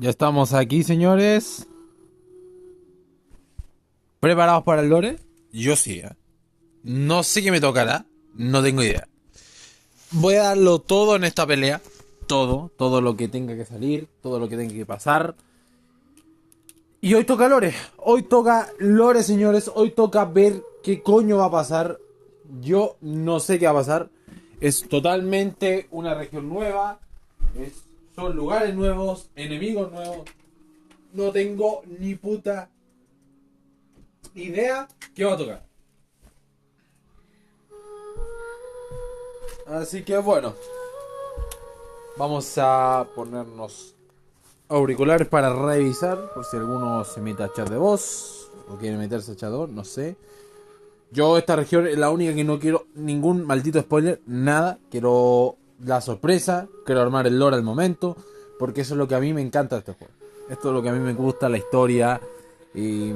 Ya estamos aquí, señores. ¿Preparados para el lore? Yo sí, ¿eh? No sé qué me tocará. No tengo idea. Voy a darlo todo en esta pelea. Todo lo que tenga que salir. Todo lo que tenga que pasar. Y hoy toca lore. Hoy toca lore, señores. Hoy toca ver qué coño va a pasar. Yo no sé qué va a pasar. Es totalmente una región nueva. Son lugares nuevos. Enemigos nuevos. No tengo ni puta idea qué va a tocar. Así que bueno, vamos a ponernos auriculares para revisar por si alguno se mete a chat de voz o quiere meterse a chat de voz, no sé. Yo esta región es la única que no quiero ningún maldito spoiler, nada. Quiero la sorpresa, quiero armar el lore al momento, porque eso es lo que a mí me encanta de este juego. Esto es lo que a mí me gusta, la historia y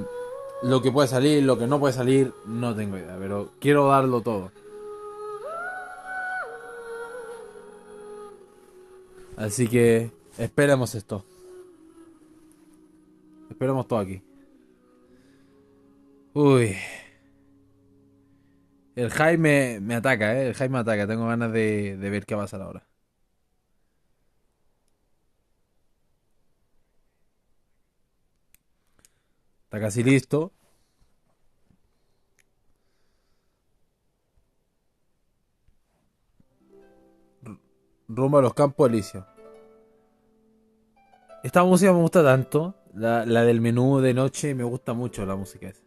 lo que puede salir, lo que no puede salir, no tengo idea, pero quiero darlo todo. Así que esperemos esto. Esperemos todo aquí. Uy, el Jaime me ataca, ¿eh? El Jaime me ataca. Tengo ganas de ver qué va a pasar ahora. Está casi listo. Rumbo a los Campos Elíseos. Esta música me gusta tanto. La del menú de noche me gusta mucho la música esa.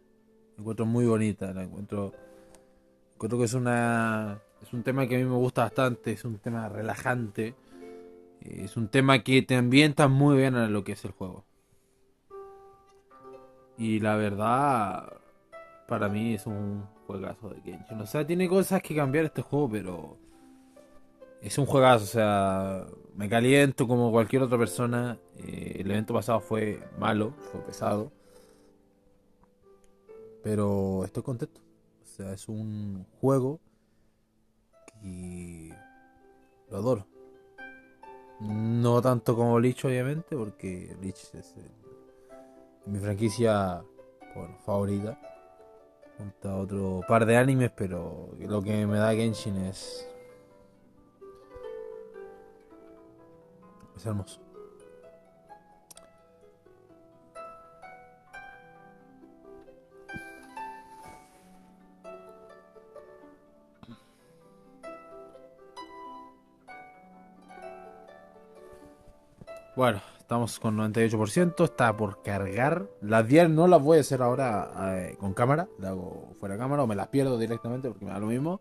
La encuentro muy bonita. Encuentro que es un tema que a mí me gusta bastante. Es un tema relajante. Es un tema que te ambienta muy bien a lo que es el juego. Y la verdad, para mí es un juegazo de Genshin. O sea, tiene cosas que cambiar este juego, pero es un juegazo. O sea, me caliento como cualquier otra persona. El evento pasado fue malo, fue pesado, pero estoy contento. O sea, es un juego y lo adoro. No tanto como Lich, obviamente, porque Lich es mi franquicia, bueno, favorita. Junto a otro par de animes, pero lo que me da Genshin es hermoso. Bueno, estamos con 98%, está por cargar. Las 10 no las voy a hacer ahora con cámara, las hago fuera de cámara o me las pierdo directamente porque me da lo mismo.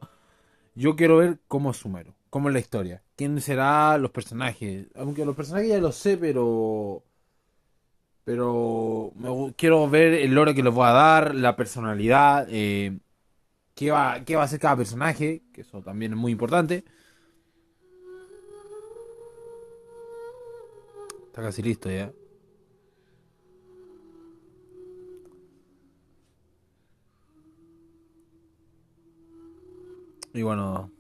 Yo quiero ver cómo es Sumero, cómo es la historia, quién será los personajes. Aunque los personajes ya los sé, pero quiero ver el lore que les voy a dar, la personalidad, qué va a hacer cada personaje, que eso también es muy importante. Está casi listo ya. Y bueno,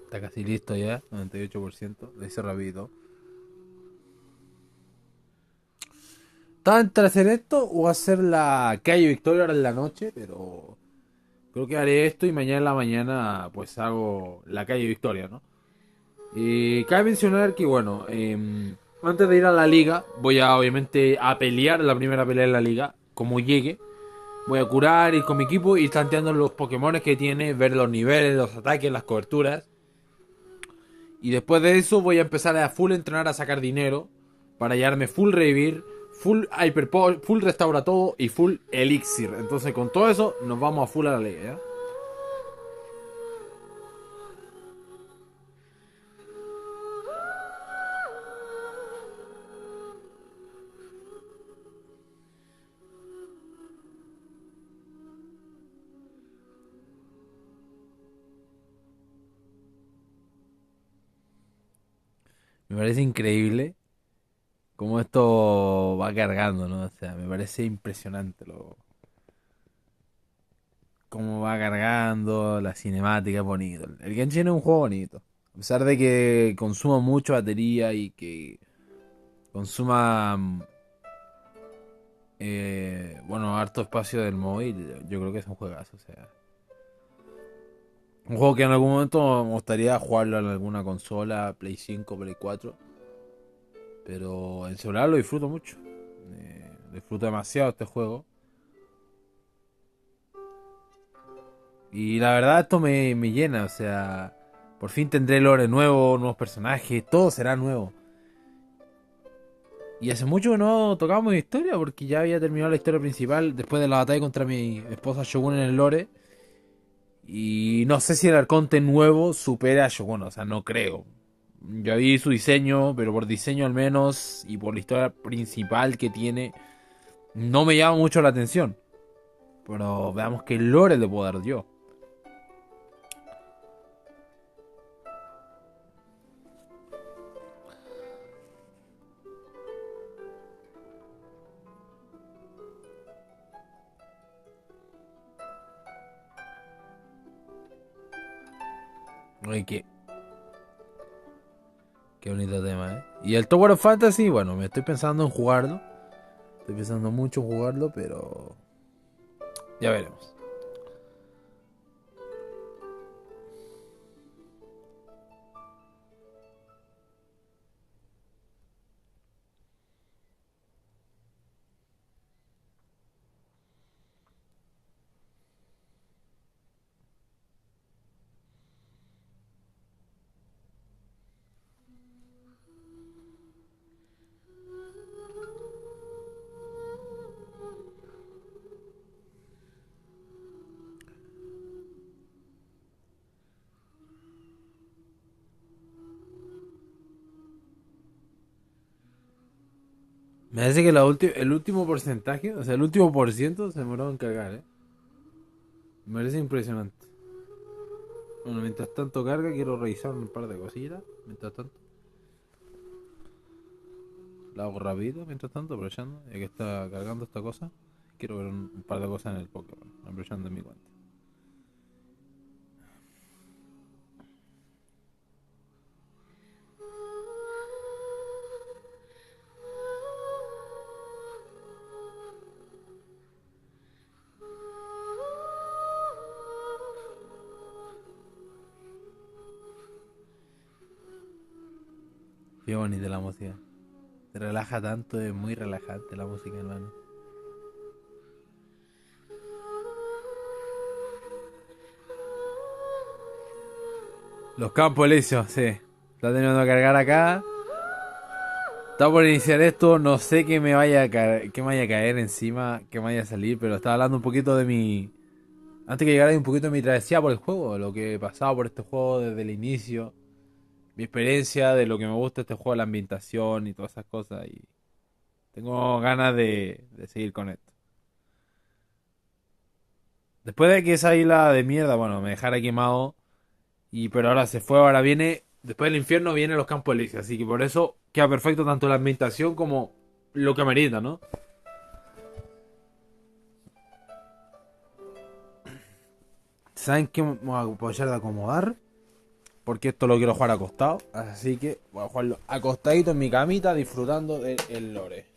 está casi listo ya, 98%, lo hice rapidito. Estaba entre hacer esto o hacer la calle Victoria ahora en la noche, pero creo que haré esto y mañana en la mañana pues hago la calle Victoria, ¿no? Y cabe mencionar que bueno, antes de ir a la liga, voy a obviamente a pelear la primera pelea en la liga, como llegue. Voy a curar, ir con mi equipo, ir tanteando los Pokémon que tiene, ver los niveles, los ataques, las coberturas. Y después de eso voy a empezar a full entrenar a sacar dinero para llevarme full revivir, full hyper full restaura todo y full elixir. Entonces con todo eso nos vamos a full a la liga, ¿ya? Me parece increíble cómo esto va cargando, ¿no? O sea, me parece impresionante cómo va cargando, la cinemática es bonito. El Genshin es un juego bonito. A pesar de que consuma mucha batería y que consuma, bueno, harto espacio del móvil, yo creo que es un juegazo. O sea, un juego que en algún momento me gustaría jugarlo en alguna consola, Play 5, Play 4. Pero en celular lo disfruto mucho. Disfruto demasiado este juego. Y la verdad esto me llena, o sea, por fin tendré lore nuevo, nuevos personajes, todo será nuevo. Y hace mucho que no tocábamos historia porque ya había terminado la historia principal después de la batalla contra mi esposa Shogun en el lore. Y no sé si el arconte nuevo supera a Shogun, o sea, no creo. Ya vi su diseño, pero por diseño al menos y por la historia principal que tiene, no me llama mucho la atención. Pero veamos qué lore le puedo dar yo. Oye, qué bonito tema, ¿eh? Y el Tower of Fantasy, bueno, me estoy pensando en jugarlo. Estoy pensando mucho en jugarlo, pero ya veremos. Me parece que el último porcentaje, o sea, el último por ciento se demoró en cargar, ¿eh? Me parece impresionante. Bueno, mientras tanto carga, quiero revisar un par de cosillas. Mientras tanto, la hago rápido, mientras tanto, aprovechando, ya que está cargando esta cosa. Quiero ver un par de cosas en el Pokémon, aprovechando en mi cuenta. Qué bonita la música. Te relaja tanto, es muy relajante la música, hermano. Los Campos Elíseos, sí. Está teniendo que cargar acá. Está por iniciar esto, no sé qué me vaya a caer, qué me vaya a caer encima, qué me vaya a salir, pero estaba hablando un poquito de mi... Antes que llegara un poquito de mi travesía por el juego, lo que he pasado por este juego desde el inicio, mi experiencia, de lo que me gusta este juego, la ambientación y todas esas cosas, y tengo ganas de seguir con esto. Después de que esa isla de mierda, bueno, me dejara quemado, y pero ahora se fue, ahora viene, después del infierno vienen los Campos Elíseos, así que por eso queda perfecto tanto la ambientación como lo que amerita, ¿no? ¿Saben qué me voy a aprovechar de acomodar? Porque esto lo quiero jugar acostado. Así que voy a jugarlo acostadito en mi camita disfrutando del lore.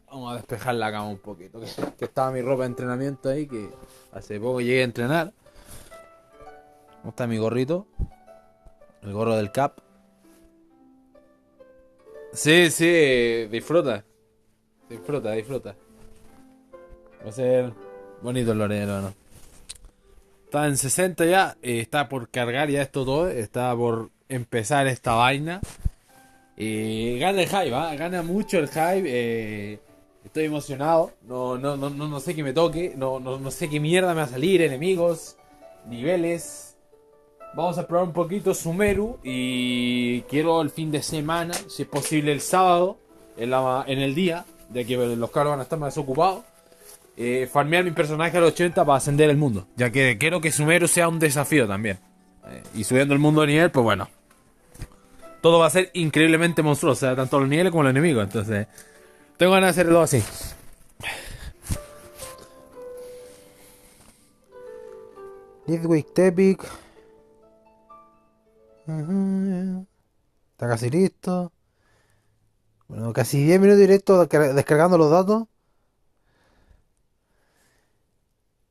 Vamos a despejar la cama un poquito. Que estaba mi ropa de entrenamiento ahí. Que hace poco llegué a entrenar. ¿Cómo está mi gorrito? El gorro del Cap. Sí, sí, disfruta. Disfruta, disfruta. Va a ser bonito el lore, hermano. Está en 60 ya, está por cargar ya esto todo, está por empezar esta vaina. Gana el hype, ¿eh? Gana mucho el hype. Estoy emocionado, no sé qué me toque, no sé qué mierda me va a salir, enemigos, niveles. Vamos a probar un poquito Sumeru y quiero el fin de semana, si es posible el sábado, en el día, de que los carros van a estar más ocupados. Farmear mi personaje al 80 para ascender el mundo. Ya que quiero que Sumeru sea un desafío también. Y subiendo el mundo de nivel, pues bueno. todo va a ser increíblemente monstruoso, o sea, tanto los niveles como los enemigos. Entonces, tengo ganas de hacerlo así. Lidwick Tepic. Está casi listo. Bueno, casi 10 minutos directo descargando los datos.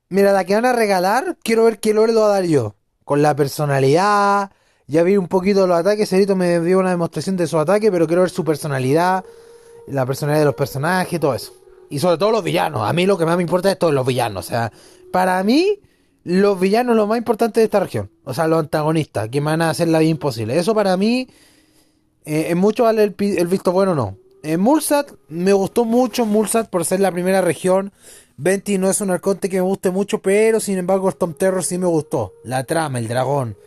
Mira, la que van a regalar, quiero ver qué lore lo va a dar yo. Con la personalidad. Ya vi un poquito los ataques. Cerito me dio una demostración de su ataque, pero quiero ver su personalidad. La personalidad de los personajes, todo eso. Y sobre todo los villanos. A mí lo que más me importa es todos los villanos. O sea, para mí, los villanos son lo más importante de esta región. O sea, los antagonistas, que me van a hacer la vida imposible. Eso para mí, en mucho vale el visto bueno o no. En Mulsat, me gustó mucho Mulsat por ser la primera región. Venti no es un arconte que me guste mucho, pero sin embargo Storm Terror sí me gustó. La trama, el dragón.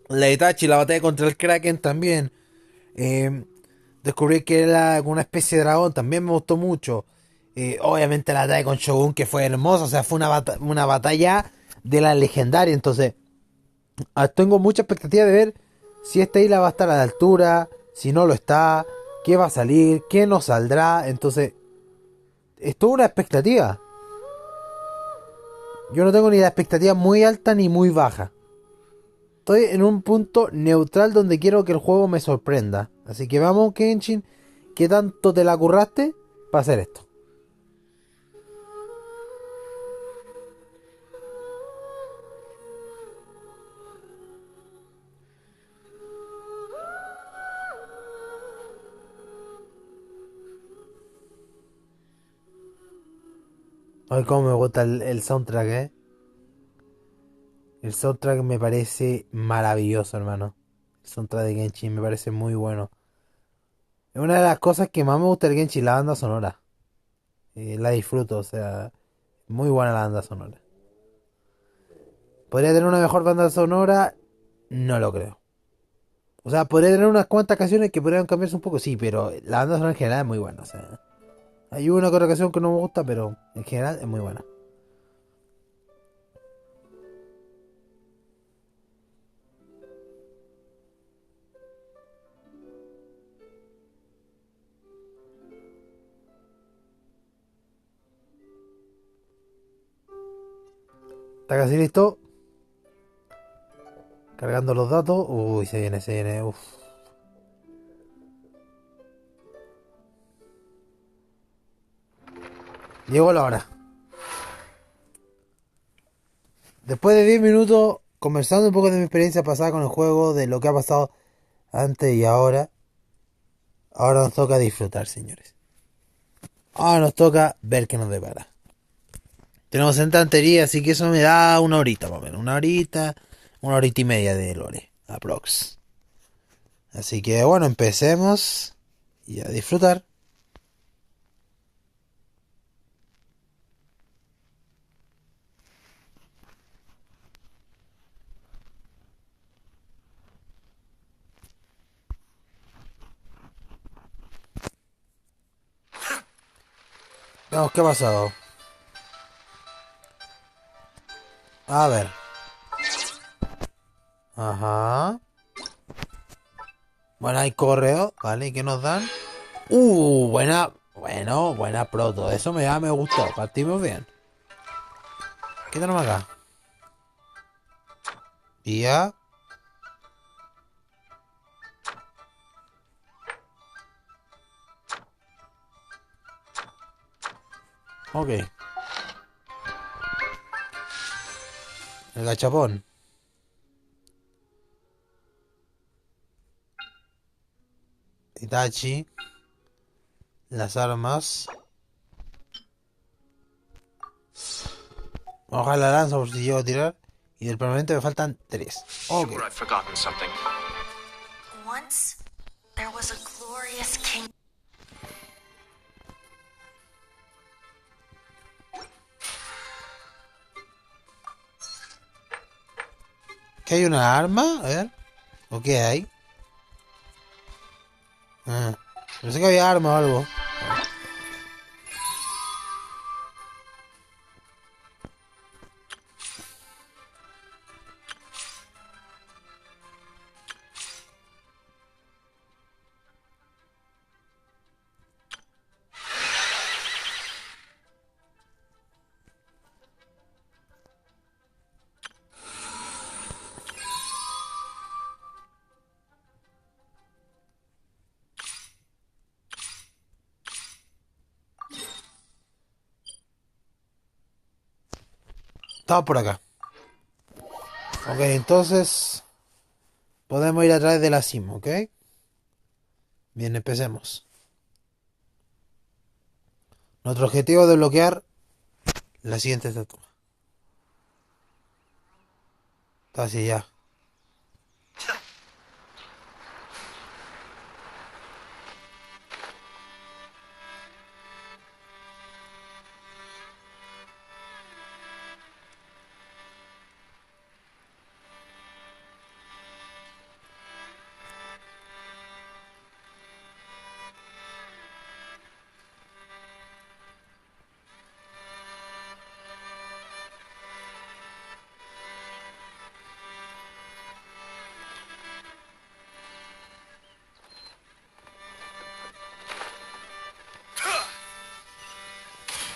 La Itachi, la batalla contra el Kraken también. Eh, Descubrí que era una especie de dragón, también me gustó mucho. Obviamente la batalla con Shogun, que fue hermosa, o sea, fue una batalla de la legendaria. Entonces, tengo mucha expectativa de ver si esta isla va a estar a la altura, si no lo está, qué va a salir, qué no saldrá. Entonces, es toda una expectativa. Yo no tengo ni la expectativa muy alta ni muy baja. Estoy en un punto neutral donde quiero que el juego me sorprenda. Así que vamos, Genshin. ¿Qué tanto te la curraste para hacer esto? Ay, cómo me gusta el soundtrack, El soundtrack me parece maravilloso, hermano. El soundtrack de Genshin me parece muy bueno. Es una de las cosas que más me gusta del Genshin, la banda sonora. La disfruto, o sea, muy buena la banda sonora. ¿Podría tener una mejor banda sonora? No lo creo. O sea, podría tener unas cuantas canciones que podrían cambiarse un poco, sí, pero la banda sonora en general es muy buena. O sea, hay una que otra canción que no me gusta, pero en general es muy buena. ¿Está casi listo? Cargando los datos. Uy, se viene, se viene. Uf. Llegó la hora. Después de 10 minutos conversando un poco de mi experiencia pasada con el juego, de lo que ha pasado antes y ahora, ahora nos toca disfrutar, señores. Ahora nos toca ver qué nos depara. Tenemos entantería, así que eso me da una horita, más o menos. Una horita y media de lore, aprox. Así que bueno, empecemos y a disfrutar. Veamos qué ha pasado. A ver. Ajá. Bueno, hay correo, ¿vale? ¿Qué nos dan? Buena. Bueno, buena proto. Eso me gustó. Partimos bien. ¿Qué tenemos acá? Y ya. Ok. El gachapón. Itachi. Las armas. Vamos a bajar la lanza por si llego a tirar. Y del permanente me faltan 3. Ok. Sure, I've forgotten something. Once there was a glorious king. ¿Qué hay una arma? A ver. ¿O qué hay? Ah. Pensé que había arma o algo. Estaba por acá. Ok, entonces podemos ir a través de la cima, ¿ok? Bien, empecemos. Nuestro objetivo es desbloquear la siguiente estatua. Está así ya.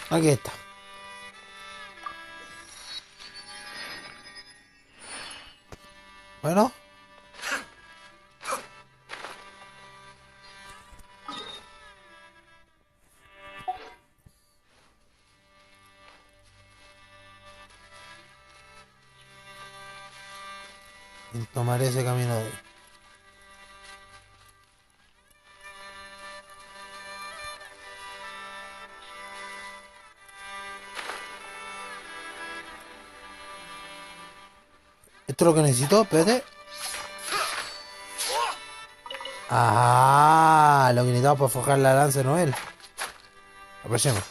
Aquí está. Bueno. Y tomaré ese camino de ahí. Esto es lo que necesito, espérate. Ah, lo que necesitaba para forjar la lanza no es él. Aprovechemos.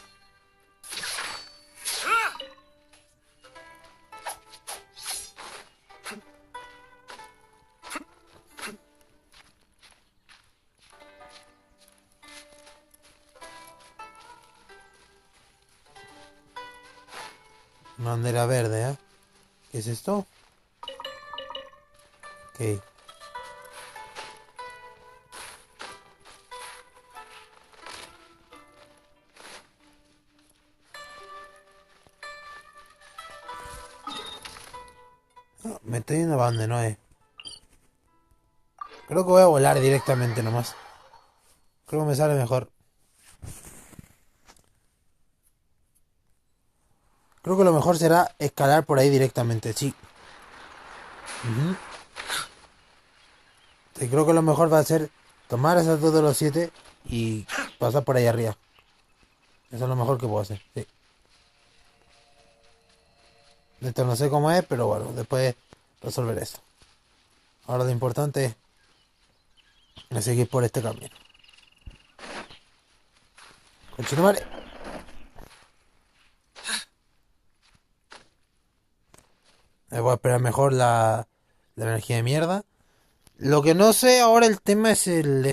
Bandera verde, ¿eh? ¿Qué es esto? Ok. No, me estoy yendo para donde no es. Creo que voy a volar directamente nomás. Creo que me sale mejor. Creo que lo mejor será escalar por ahí directamente, sí. Ujú. Sí, creo que lo mejor va a ser tomar esas dos de los 7 y pasar por ahí arriba. Eso es lo mejor que puedo hacer, sí. Esto no sé cómo es, pero bueno, después resolver esto. Ahora lo importante es seguir por este camino. Continuaré. Voy a esperar mejor la energía de mierda. Lo que no sé ahora el tema es el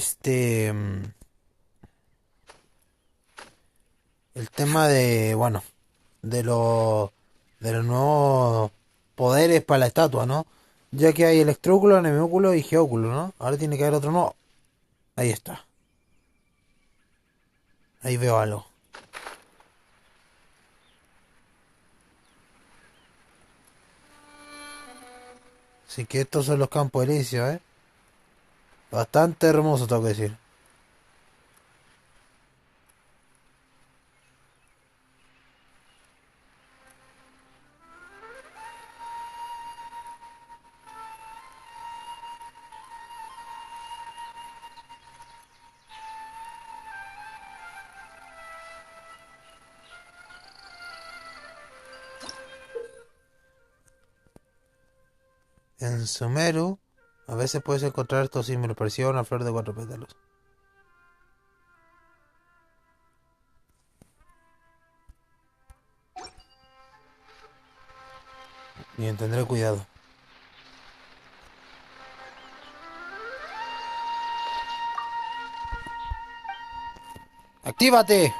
tema de, bueno, de los nuevos poderes para la estatua, ¿no? Ya que hay electróculo, nemóculo y geóculo, ¿no? Ahora tiene que haber otro nuevo. Ahí está. Ahí veo algo. Así que estos son los campos elíseos, ¿eh? Bastante hermoso, tengo que decir. En Sumeru, a veces puedes encontrar estos símbolos parecidos a una flor de 4 pétalos. Bien, tendré cuidado. ¡Actívate!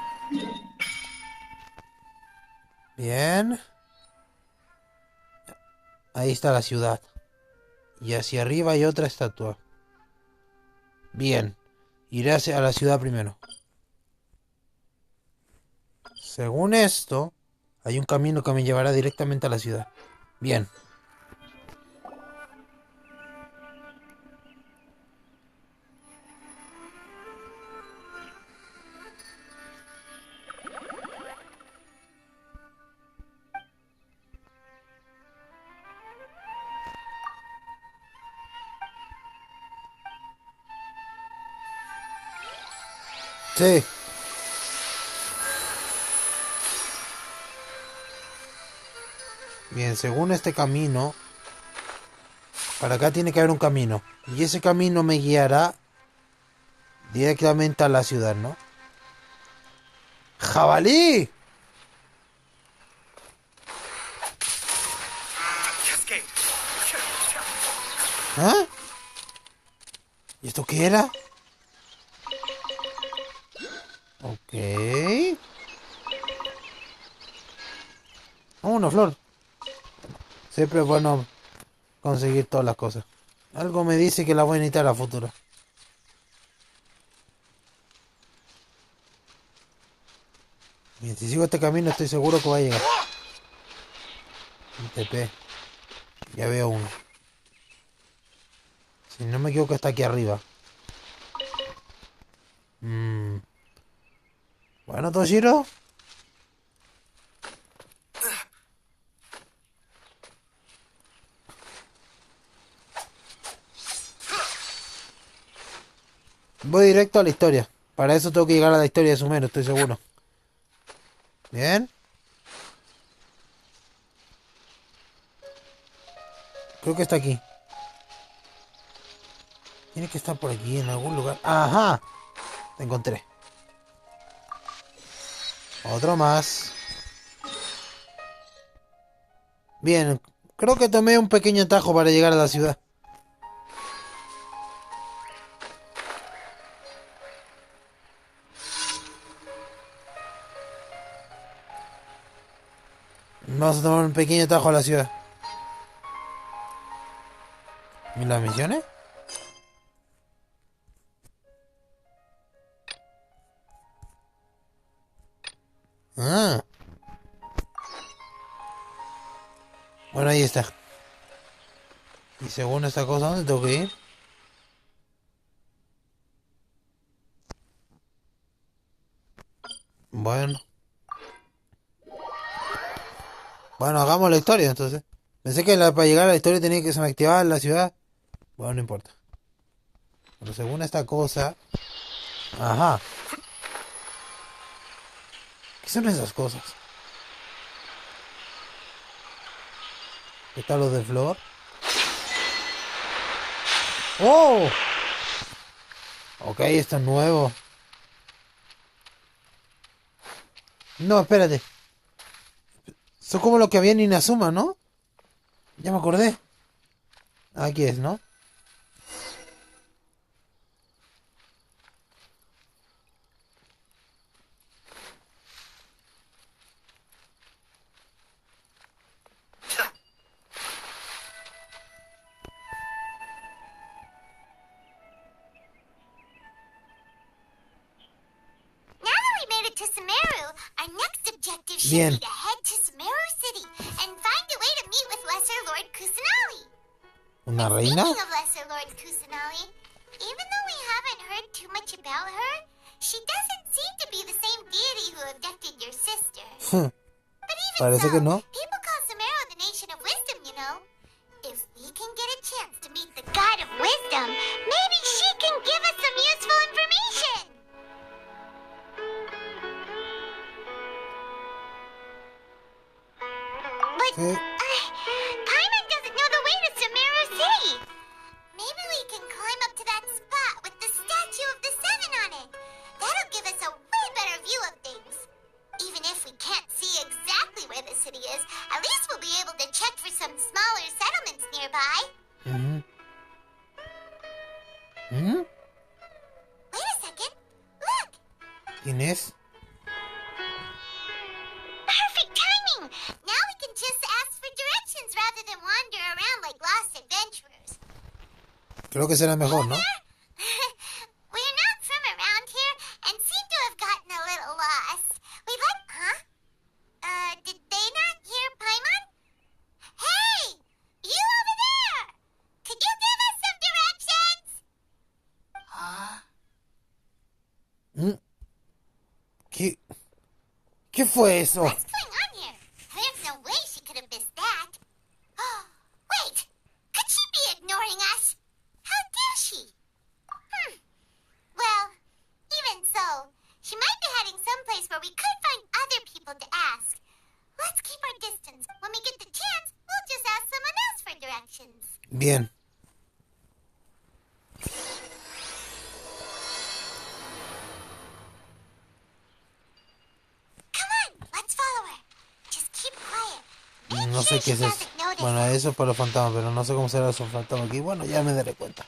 Bien. Ahí está la ciudad. Y hacia arriba hay otra estatua. Bien. Iré hacia la ciudad primero. Según esto, hay un camino que me llevará directamente a la ciudad. Bien. Sí. Bien, según este camino, para acá tiene que haber un camino. Y ese camino me guiará directamente a la ciudad, ¿no? ¡Jabalí! ¿Ah? ¿Y esto qué era? Ok. Oh, una flor. Siempre es bueno conseguir todas las cosas. Algo me dice que la voy a necesitar a futuro. Bien, si sigo este camino estoy seguro que va a llegar. Un TP. Ya veo uno. Si no me equivoco está aquí arriba. Bueno, Toshiro. Voy directo a la historia. Para eso tengo que llegar a la historia de Sumero, estoy seguro. Bien. Creo que está aquí. Tiene que estar por aquí, en algún lugar. ¡Ajá! Te encontré. Otro más. Bien. Creo que tomé un pequeño atajo para llegar a la ciudad. Vamos a tomar un pequeño atajo a la ciudad. ¿Y las misiones? Ah. Bueno, ahí está. Y según esta cosa, ¿dónde tengo que ir? Bueno. Bueno, hagamos la historia entonces. Pensé que para llegar a la historia tenía que se me activaba la ciudad. Bueno, no importa. Pero según esta cosa... Ajá. ¿Qué son esas cosas? ¿Qué tal los de flor? ¡Oh! Ok, esto es nuevo. No, espérate. Son como lo que había en Inazuma, ¿no? Ya me acordé. Aquí es, ¿no? Now that we made it to Sumeru, our next objective should Bien. be to head to Sumeru City and find a way to meet with Lesser Lord Kusanali. ¿Una reina? Speaking of Lesser Lord Kusanali, even though we haven't heard too much about her, she doesn't seem to be the same deity who abducted your sister. But even Parece so, que no. people call Sumeru the nation of wisdom, you know. If we can get a chance to meet the god of wisdom, maybe she can give us some useful information. But ¿Qué? Paimon doesn't know the way to Sumeru City. Maybe we can climb up to that spot with the statue of the Seven on it. That'll give us a way better view of things. Even if we can't see exactly where the city is, at least we'll be able to check for some smaller settlements nearby. Wait a second. Look! ¿Quién es? Perfect timing! Now we can just ask for directions rather than wander around like lost adventurers. Creo que será mejor, ¿no? We're not from around here and seem to have gotten a little lost. We'd like... Huh? Did they not hear Paimon? Hey! You over there! Could you give us some directions? ¿Qué? ¿Qué fue eso? What's going on here? There's no way she could have missed that. Oh, wait! Could she be ignoring us? How dare she? Well, even so, Bien. Let's follow her. Just keep quiet. No sé qué es eso. Bueno, eso es para los fantasmas, pero no sé cómo será esos fantasmas aquí. Bueno, ya me daré cuenta.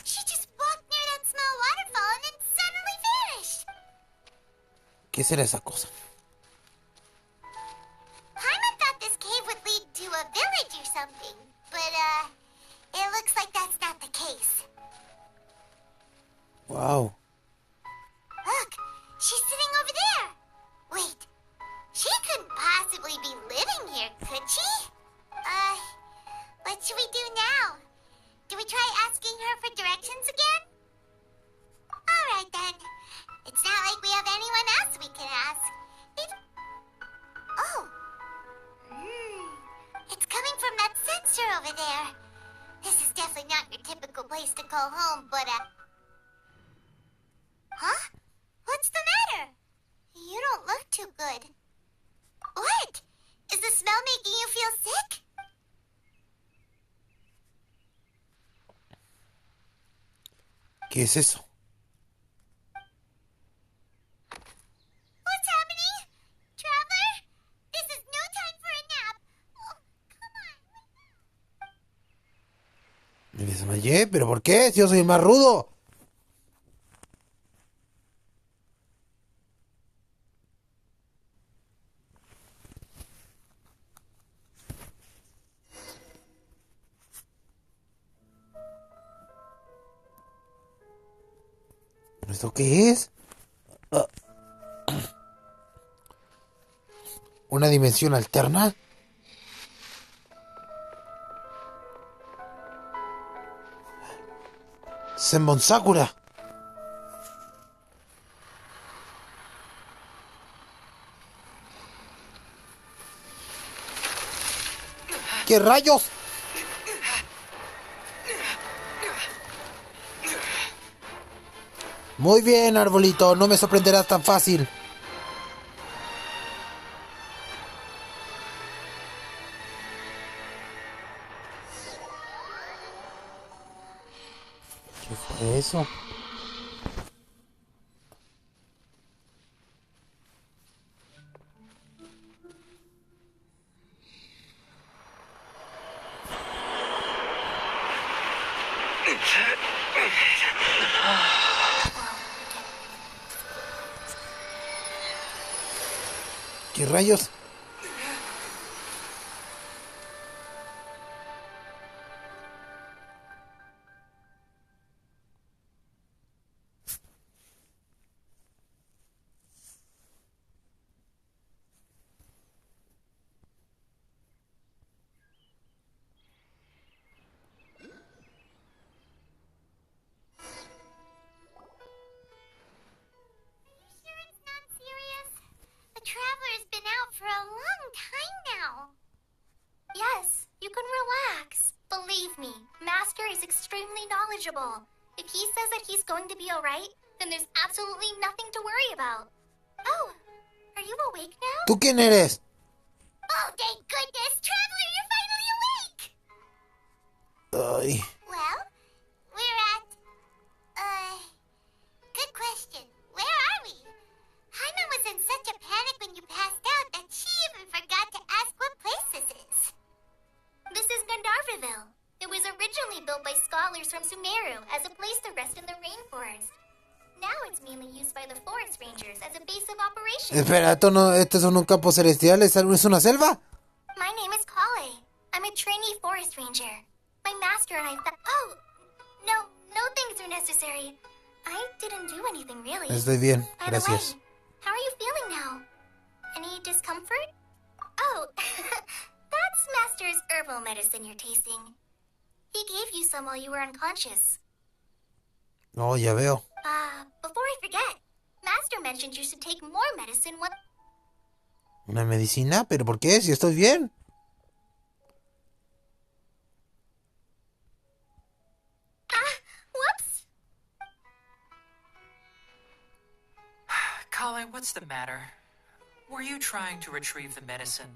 She just walked near that small waterfall and then suddenly vanished. ¿Qué será esa cosa? Paimon thought this cave would lead to a village or something, but it looks like that's not the case. Wow. Look, she's sitting over there. Wait, she couldn't possibly be living here, could she? What should we do now? Do we try asking her for directions again? Alright then. It's not like we have anyone else we can ask. Oh. It's coming from that sensor over there. This is definitely not your typical place to call home, but Huh? What's the matter? You don't look too good. What? Is the smell making you feel sick? ¿Qué es eso? What's happening? Traveler? This is no time for a nap. Oh, come on. Me desmayé, ¿pero por qué? Si yo soy el más rudo. ¿Esto qué es? ¿Una dimensión alterna? Senbon Sakura. ¿Qué rayos? Muy bien, arbolito, no me sorprenderás tan fácil. ¿Qué fue eso? ¿Qué rayos? Traveler's been out for a long time now. Yes, you can relax. Believe me, Master is extremely knowledgeable. If he says that he's going to be alright, then there's absolutely nothing to worry about. Oh, are you awake now? ¿Tú quién eres? Oh, thank goodness! Traveler, you're finally awake! Ay. Well, we're at... good question. Where are we? Haima was in such a panic when you passed out that she even forgot to ask what place this is. This is Dankerverse. It was originally built by scholars from Sumeru as a place to rest in the rainforest. Now it's mainly used by the forest rangers as a base of operations. Espera, ¿esto es un campo celestial? ¿Es una selva? My name is Kale. I'm a trainee forest ranger. My master and I Oh, no things are necessary. I didn't do anything really. Estoy bien, By the gracias. way, how are you feeling now? Any discomfort? Oh, that's Master's herbal medicine you're tasting. He gave you some while you were unconscious. Oh, ya veo. Before I forget, Master master mentioned you should take more medicine when... ¿Una medicina? ¿Pero por qué? Si estoy bien. Whoops! Kale, what's the matter? Were you trying to retrieve the medicine?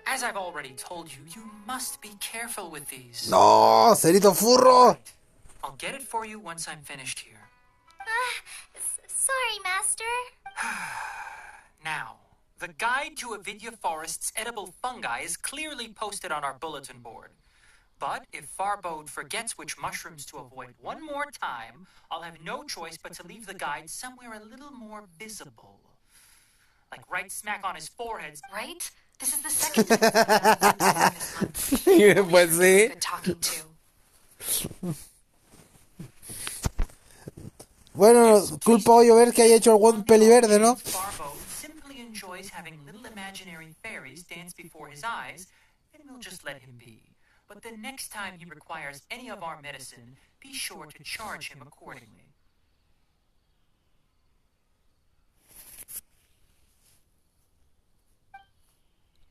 As I've already told you, you must be careful with these. ¡No! ¡Cerito furro! Right. I'll get it for you once I'm finished here. Sorry, Master. Now, the guide to Avidya Forest's edible fungi is clearly posted on our bulletin board. But if Farbode forgets which mushrooms to avoid one more time, I'll have no choice but to leave the guide somewhere a little more visible. Like right smack on his forehead, right? This is the second time. Pues sí. Been talking to. Bueno, culpa hoy ver que haya hecho algún peli verde, ¿no? Farbode simply enjoys having little imaginary fairies dance before his eyes, and we'll just let him be. But the next time he requires any of our medicine, be sure to charge him accordingly.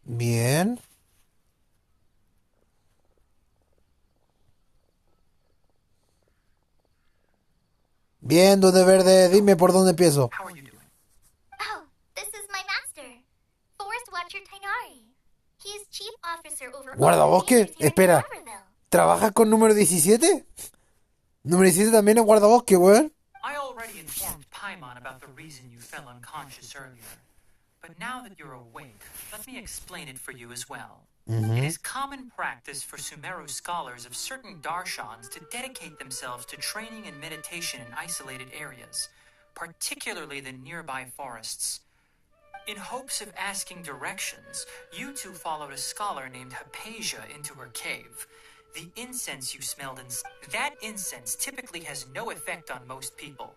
Bien. Bien, Duende Verde, dime por dónde empiezo. How are you doing? Oh, this is my master, Forest Watcher Tainari. He is chief officer over... ¿Guardabosque? Espera. ¿Trabajas con número 17? Número 17 también es guardabosque, weón. I already informed Paimon about the reason you fell unconscious earlier. But now that you're awake, let me explain it for you as well. It is common practice for Sumeru scholars of certain darshans to dedicate themselves to training and meditation in isolated areas, particularly the nearby forests. In hopes of asking directions, you two followed a scholar named Hypatia into her cave. The incense you smelled that incense typically has no effect on most people.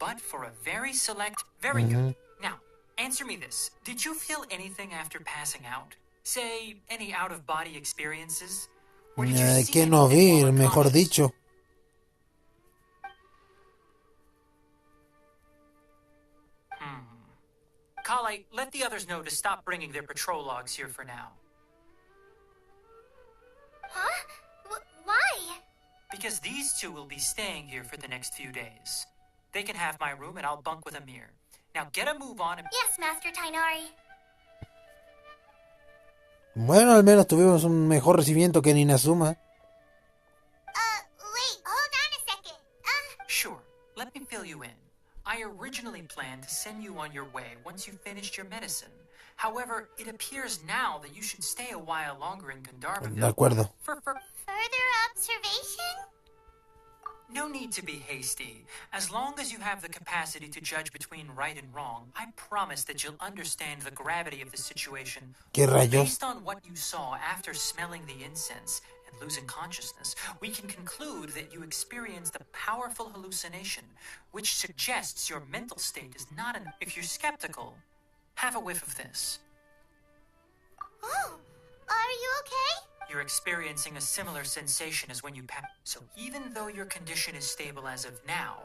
But for a very select... Very good. Now, answer me this. Did you feel anything after passing out? Say, any out-of-body experiences? Or did you see Que no anything vi, while mejor unconscious? dicho. Kale, let the others know to stop bringing their patrol logs here for now. Huh? Why? Because these two will be staying here for the next few days. They can have my room and I'll bunk with Amir. Now get a move on and... Yes, Master Tainari. Bueno, al menos tuvimos un mejor recibimiento que en Inazuma. Wait, hold on a second. Sure, let me fill you in. I originally planned to send you on your way once you finished your medicine. However, it appears now that you should stay a while longer in De Dankerverse. acuerdo. Further observation? No need to be hasty. As long as you have the capacity to judge between right and wrong, I promise that you'll understand the gravity of the situation. ¿Qué rayos? Based on what you saw after smelling the incense and losing consciousness, we can conclude that you experienced a powerful hallucination, which suggests your mental state is not an... If you're skeptical, have a whiff of this. Oh, are you okay? You're experiencing a similar sensation as when you pass. So even though your condition is stable as of now,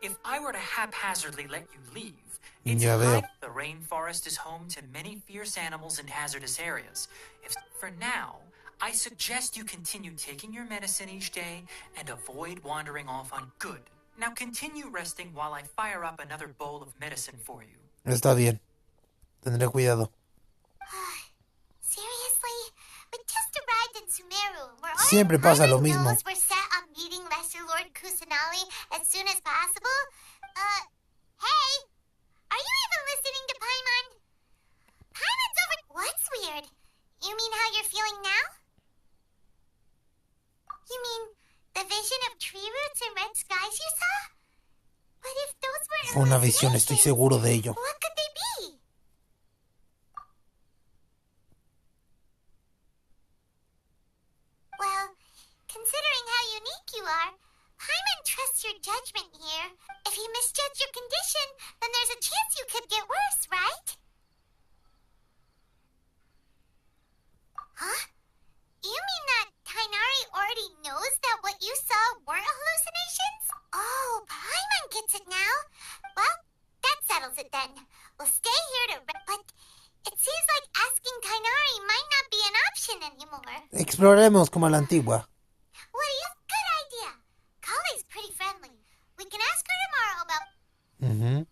if I were to haphazardly let you leave, it's Ya veo. like the rainforest is home to many fierce animals and hazardous areas. If for now, I suggest you continue taking your medicine each day and avoid wandering off on good. Now continue resting while I fire up another bowl of medicine for you. Está bien. Tendré cuidado. Seriously? We just arrived in Sumeru, where all Siempre pasa lo our mismo. goals were set on meeting Lesser Lord Kusanali as soon as possible? Hey! Are you even listening to Paimon? Paimon's over... What's weird? You mean how you're feeling now? You mean the vision of tree roots and red skies you saw? But if those were Fue una visión, estoy hallucinations, seguro de ello. what could they be? Well, considering how unique you are, Paimon trusts your judgment here. If you misjudge your condition, then there's a chance you could get worse, right? Huh? You mean that Tainari already knows that what you saw weren't hallucinations? Oh, Paimon gets it now. Well, that settles it Exploremos como a la antigua. What do you? Good idea. Kale's pretty friendly. We can ask her tomorrow about. Ujú.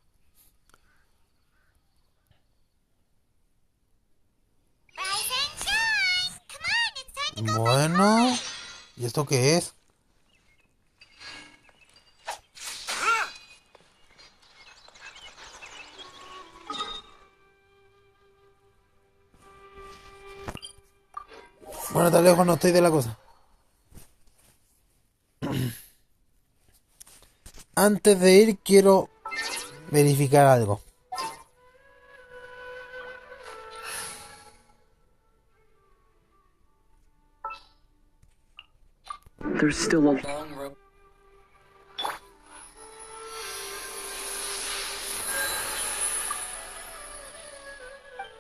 Rise and shine. Come on, it's time to go find Bueno, Kale. ¿y esto qué es? Bueno, tan lejos no estoy de la cosa. Antes de ir quiero verificar algo. There's still a long road.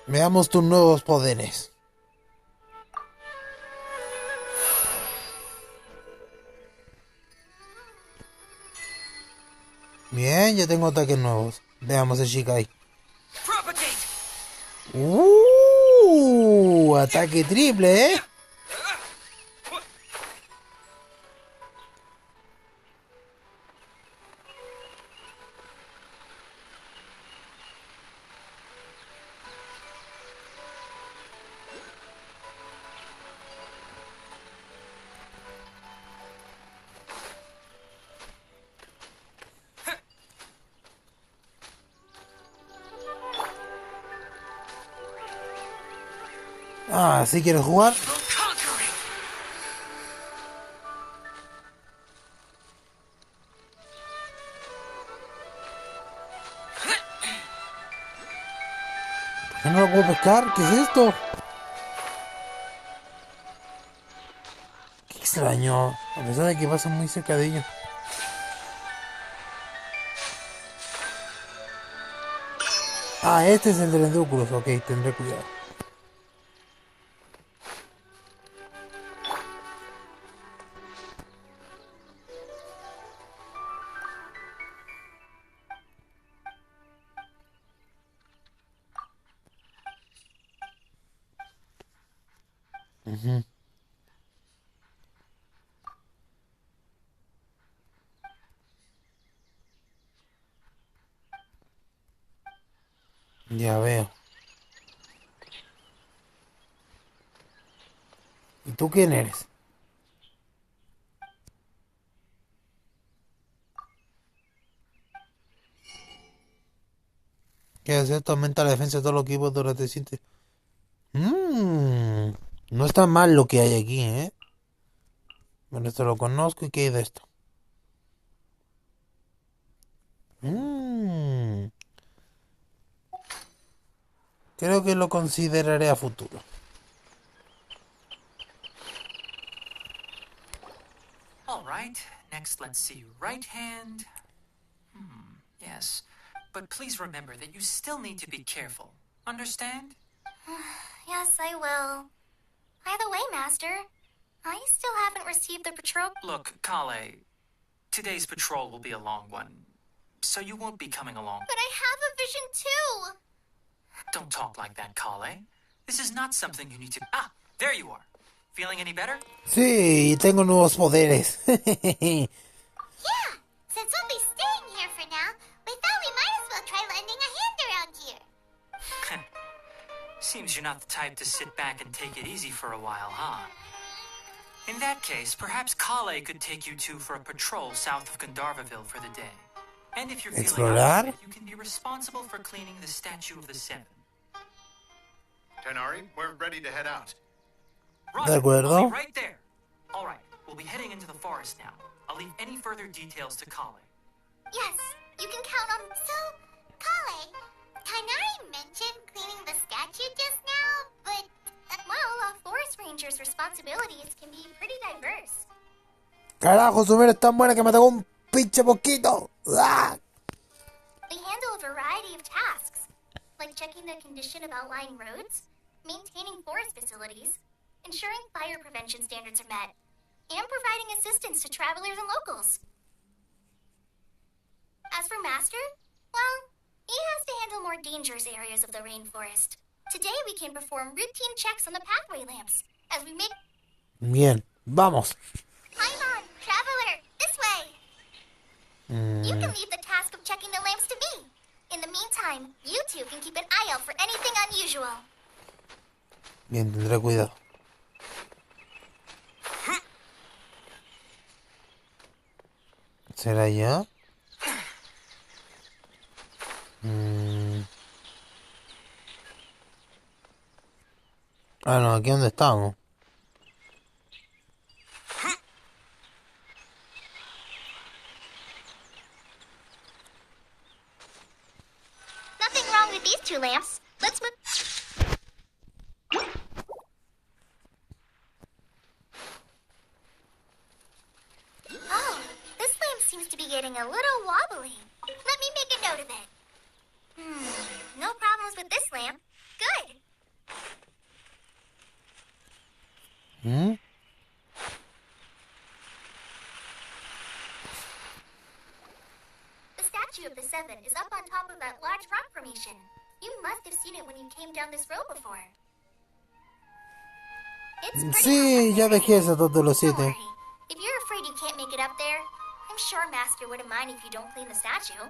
Veamos tus nuevos poderes. Bien, ya tengo ataques nuevos. Veamos el Shikai. Propagate! Ataque triple, ¿eh? Ah, ¿sí quieres jugar? Conquering! ¿Por qué no lo puedo pescar? ¿Qué es esto? Qué extraño. A pesar de que pasa muy cerca de ellos. Ah, este es el de Lendúculos. Ok, tendré cuidado. Ujú. Ya veo. ¿Y tú quién eres? ¿Qué haces? Esto aumenta la defensa de todos los equipos durante 7. No está mal lo que hay aquí, ¿eh? Bueno, esto lo conozco y qué hay de esto. Creo que lo consideraré a futuro. All right, next let's see. Right hand. Yes. But please remember that you still need to be careful. Understand? Yes, I will. By the way, Master, I still haven't received the patrol. Look, Kale, today's patrol will be a long one, so you won't be coming along. But I have a vision too. Don't talk like that, Kale. This is not something you need to... Ah, there you are. Feeling any better? Sí, tengo nuevos poderes. Yeah, since we'll be staying here for now, we thought we might as well try lending a hand around here. Seems you're not the type to sit back and take it easy for a while, huh? In that case, perhaps Kale could take you two for a patrol south of Gandharvaville for the day. And if you're feeling ¿Explorar? up to it, you can be responsible for cleaning the Statue of the Seven. Tenari, we're ready to head out. Roger, De acuerdo. I'll be right there. All right, we'll be heading into the forest now. I'll leave any further details to Kale. Yes, you can count on. So, Kale, Tainari mentioned cleaning the statue just now, but well, a forest ranger's responsibilities can be pretty diverse. Carajo, su es tan buena que me tocó un pinche poquito. ¡Ah! They handle a variety of tasks, like checking the condition of outlying roads, maintaining forest facilities, ensuring fire prevention standards are met, and providing assistance to travelers and locals. As for Master, well, he has to handle more dangerous areas of the rainforest. Today we can perform routine checks on the pathway lamps, as we make... Bien, vamos. Paimon, traveler, this way. You can leave the task of checking the lamps to me. In the meantime, you two can keep an eye out for anything unusual. Bien, tendré cuidado. ¿Será ya? Ah, no, aquí donde estamos. Nothing wrong with these two lamps. Let's move. Oh, this lamp seems to be getting a little wobbly. Let me make a note of it. No problems with this lamp. Good. ¿Mm? The statue of the Seven is up on top of that large rock formation. You must have seen it when you came down this road before. It's pretty Sí, ya dejé esa todos los Don't 7. worry. If you're afraid you can't make it up there, I'm sure Master wouldn't mind if you don't clean the statue.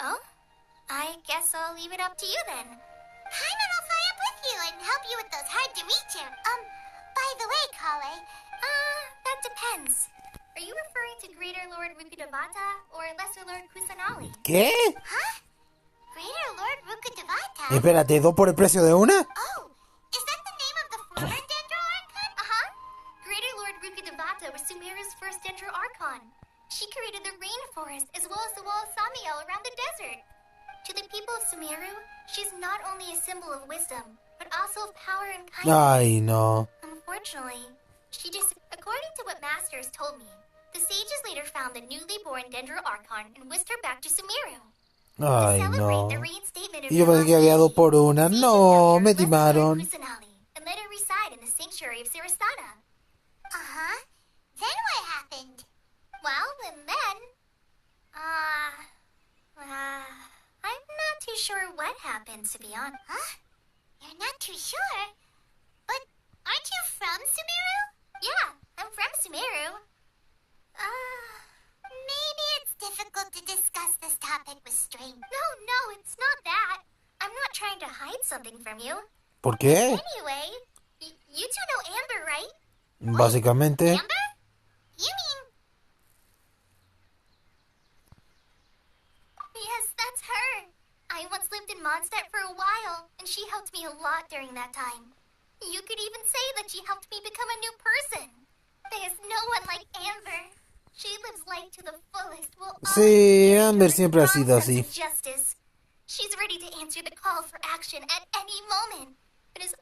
Oh? I guess I'll leave it up to you then. Paimon will fly up with you and help you with those hard-to-reach by the way, Kale, that depends. Are you referring to Greater Lord Rukudavata or Lesser Lord Kusanali? ¿Qué? Huh? Greater Lord Rukudavata? Espérate, ¿2 por el precio de una? Oh, is that the name of the former Dendro Archon? Uh-huh. Greater Lord Rukudavata was Sumeru's first Dendro Archon. She created the rainforest as well as the wall of Samiel around the desert. To the people of Sumeru, she's not only a symbol of wisdom, but also of power and kindness. Ay, no. Unfortunately, according to what Masters told me, the sages later found the newly born Dendro Archon and whisked her back to Sumeru. Ay, To no. celebrate the reinstatement of Y yo her pensé que había 2 por una. sages No, elder me Lesser Lord timaron. Kusanali, and let her reside in the sanctuary of Sarasana. Uh-huh. Then what happened? Well, and then... I'm not too sure what happened, to be honest. Huh? You're not too sure? But aren't you from Sumeru? Yeah, I'm from Sumeru. Maybe it's difficult to discuss this topic with strangers. No, it's not that. I'm not trying to hide something from you. ¿Por qué? Anyway, you two know Amber, right? Básicamente. Amber? You mean... Yes, that's her. I once lived in Mondstadt for a while, and she helped me a lot during that time. You could even say that she helped me become a new person. There's no one like Amber. She lives life to the fullest. Sí, Amber siempre ha sido así. Justice. She's ready to answer the call for action at any moment. If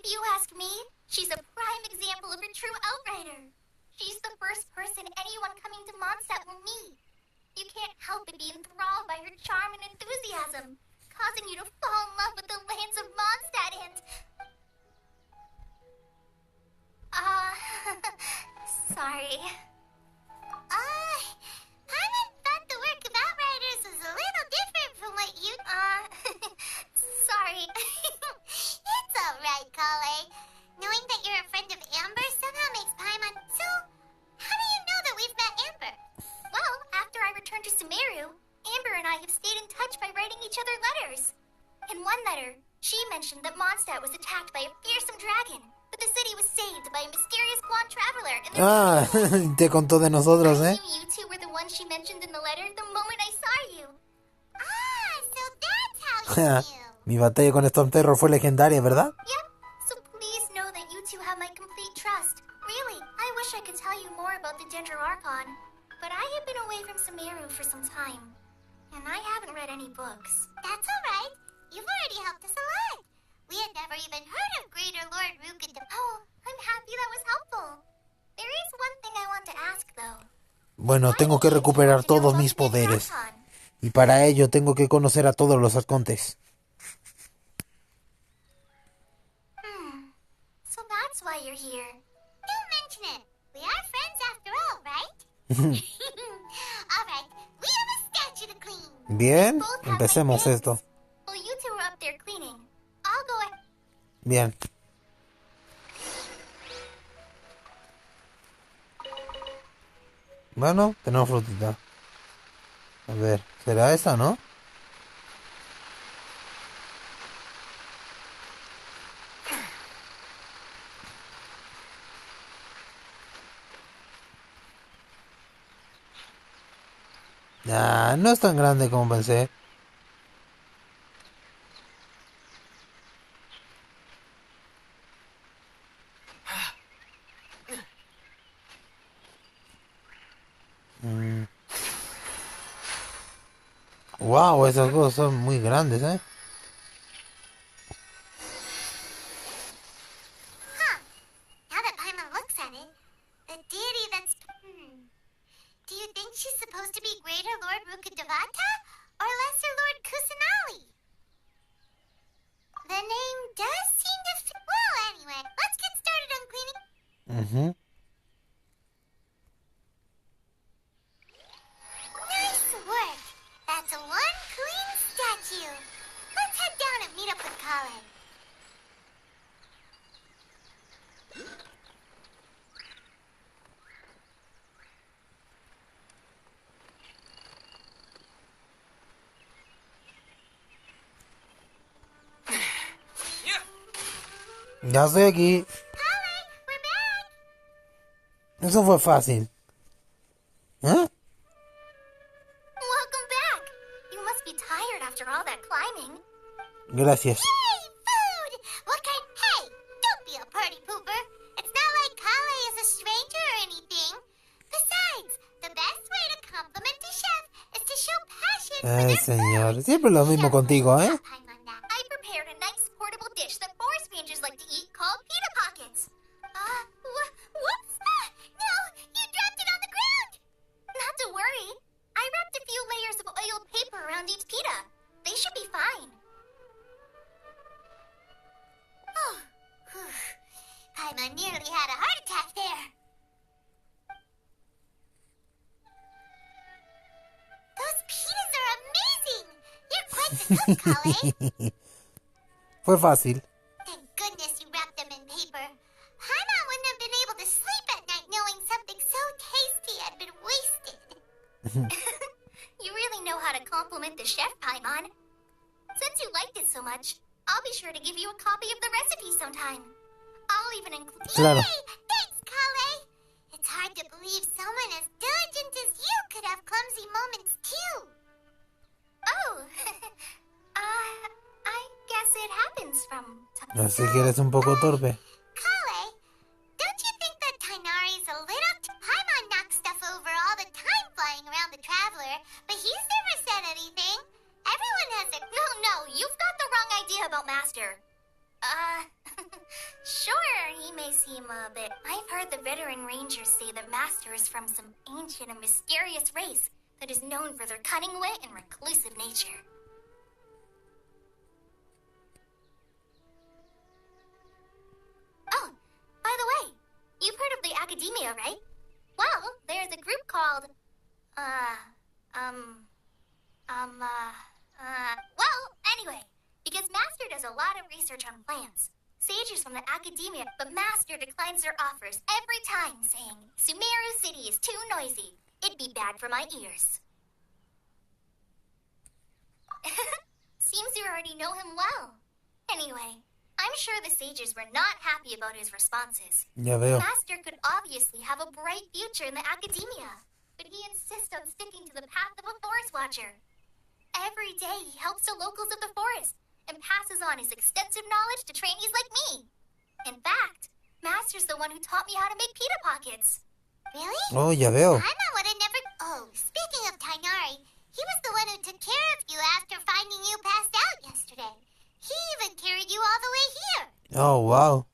you ask me, she's a prime example of a true outrider. She's the first person anyone coming to Mondstadt will meet. You can't help but be enthralled by her charm and enthusiasm, causing you to fall in love with the lands of Mondstadt and... sorry. Paimon thought the work of Outriders was a little different from what you... sorry. It's alright, Kale. Knowing that you're a friend of Amber somehow makes Paimon... So, how do you know that we've met Amber? Well, after I returned to Sumeru, Amber and I have stayed in touch by writing each other letters. In one letter, she mentioned that Mondstadt was attacked by a fearsome dragon, but the city was saved by a mysterious blonde traveler. And Te contó de nosotros, I ¿eh? knew you two were the ones she mentioned in the letter the moment I saw you. So that's how you knew. Mi batalla con Storm Terror fue legendaria, ¿verdad? Yep. So please know that you two have my complete trust. Really, I wish I could tell you more about the Dendro Archon, but I have been away from Sumeru for some time, and I haven't read any books. That's alright. You've already helped us a lot. We had never even heard of Greater Lord Rukudavata. Oh, I'm happy that was helpful. There is one thing I want to ask, though. Bueno, tengo que recuperar todos mis poderes. Y para ello tengo que conocer a todos los arcontes. So that's why you're here. Don't mention it. We are friends after all, right? Alright, we have a statue to clean. Bien, Both have empecemos my esto. things. Well, you two are up there cleaning. I'll go ahead. Bien. Bueno, tenemos frutita. A ver, ¿será esa, no? Ah, no es tan grande como pensé. Wow, esas cosas son muy grandes, ¿eh? Huh. Now that Paimon looks at it, the deity that's... Do you think she's supposed to be Greater Lord Rukkhadevata or Lesser Lord Kusanali? The name does seem to fit... Well, anyway, let's get started on cleaning... Mhm. Nice work! That's one clean statue. Let's head down and meet up with Kale. Ya estoy aquí. Kale, we're back! Eso fue fácil. ¿Eh? Welcome back! You must be tired after all that climbing. Gracias. Yay! Food! What kind... Hey! Don't be a party pooper! It's not like Kale is a stranger or anything. Besides, the best way to compliment a chef is to show passion for Ay, their señor. food. Siempre lo mismo contigo, ¿eh? I prepared a nice portable dish that forest rangers like to eat called pita pockets. Whoops! No! You dropped it on the ground! Not to worry. I wrapped a few layers of oiled paper around each pita. They should be fine. Oh, whew. Paimon nearly had a heart attack there. Those pitas are amazing! You're quite the cook, Kale. Fue fácil. Thank goodness you wrapped them in paper. Paimon wouldn't have been able to sleep at night knowing something so tasty had been wasted. You really know how to compliment the chef, Paimon. Since you liked it so much, I'll be sure to give you a copy of the recipe sometime. I'll even include... Claro. Yay! Thanks, Kale! It's hard to believe someone as diligent as you could have clumsy moments, too. Oh, I guess it happens from time to Así que eres un poco torpe. Kale, don't you think that Tainari's a little... Paimon knocks stuff over all the time flying around the Traveler, but he's never said anything. Everyone has a... No, you've got the wrong idea about Master. Sure, he may seem a bit... I've heard the veteran rangers say that Master is from some ancient and mysterious race that is known for their cunning wit and reclusive nature. Oh, by the way, you've heard of the Academia, right? Well, there's a group called, well, anyway, because Master does a lot of research on plants. Sages from the Academia, but Master declines their offers every time, saying, Sumeru City is too noisy. It'd be bad for my ears. Seems you already know him well. Anyway, I'm sure the sages were not happy about his responses. Ya veo. Master could obviously have a bright future in the Academia, but he insists on sticking to the path of a forest watcher. Every day he helps the locals of the forest and passes on his extensive knowledge to trainees like me. In fact, Master's the one who taught me how to make pita pockets. Really? Oh, ya veo. Paimon would have never... Oh, speaking of Tainari, he was the one who took care of you after finding you passed out yesterday. He even carried you all the way here. Oh, wow.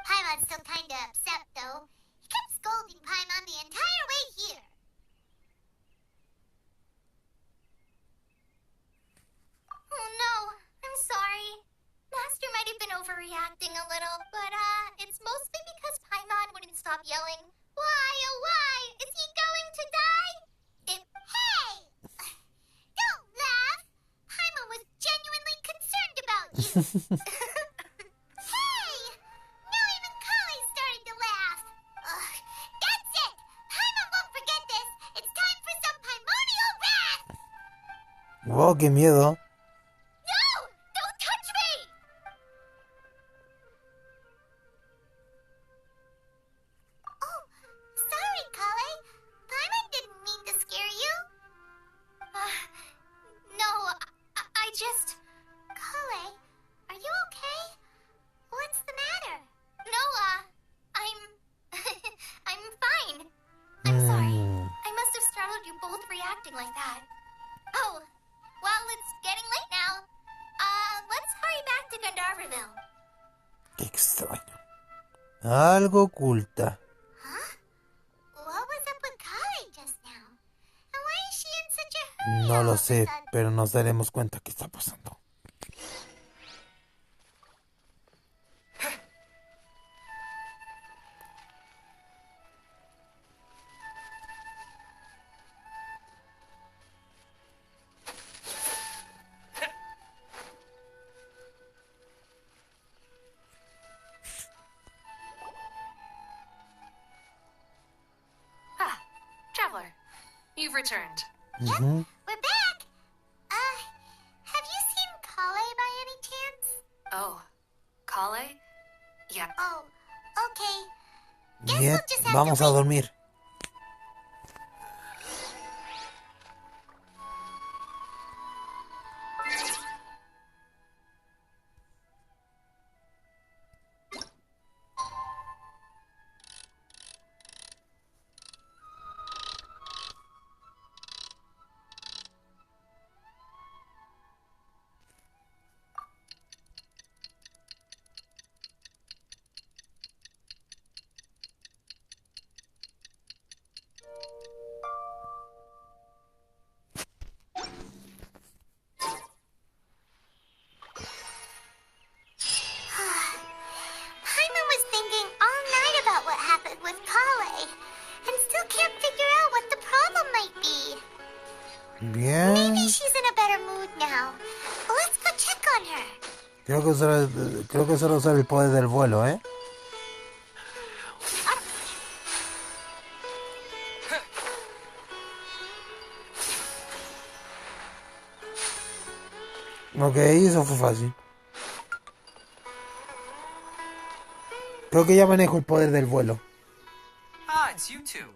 Paimon's still kinda upset, though. He kept scolding Paimon the entire way here. Oh no, I'm sorry. Master might have been overreacting a little, but it's mostly because Paimon wouldn't stop yelling, Why, oh why, is he going to die? Hey! Don't laugh! Paimon was genuinely concerned about you. Hey! Now even Kale's starting to laugh. That's it! Wow, qué miedo. No! Don't touch me! Oh, sorry, Kale. Paimon didn't mean to scare you. No, I just... Kale, are you okay? What's the matter? No, I'm... I'm fine. I'm sorry. I must have startled you both reacting like that. Oh, well, it's getting late now. Let's hurry back to Dankerverse. Qué extraño. Algo oculta. Huh? What was up with Kale just now? And why is she in such a hurry No all lo of a sé, sudden? pero nos daremos cuenta qué está pasando. Traveler, you've returned. Yep, we're back. Have you seen Kale by any chance? Oh, Kale? Yeah. Oh, okay. Guess Bien, we'll just have vamos to a wait. dormir. Paimon was thinking all night about what happened with Kale, and still can't figure out what the problem might be. Bien. Maybe she's in a better mood now. Let's go check on her. Creo que solo usar el poder del vuelo, ¿eh? Ok, eso fue fácil. Creo que ya manejo el poder del vuelo. Ah, it's you two.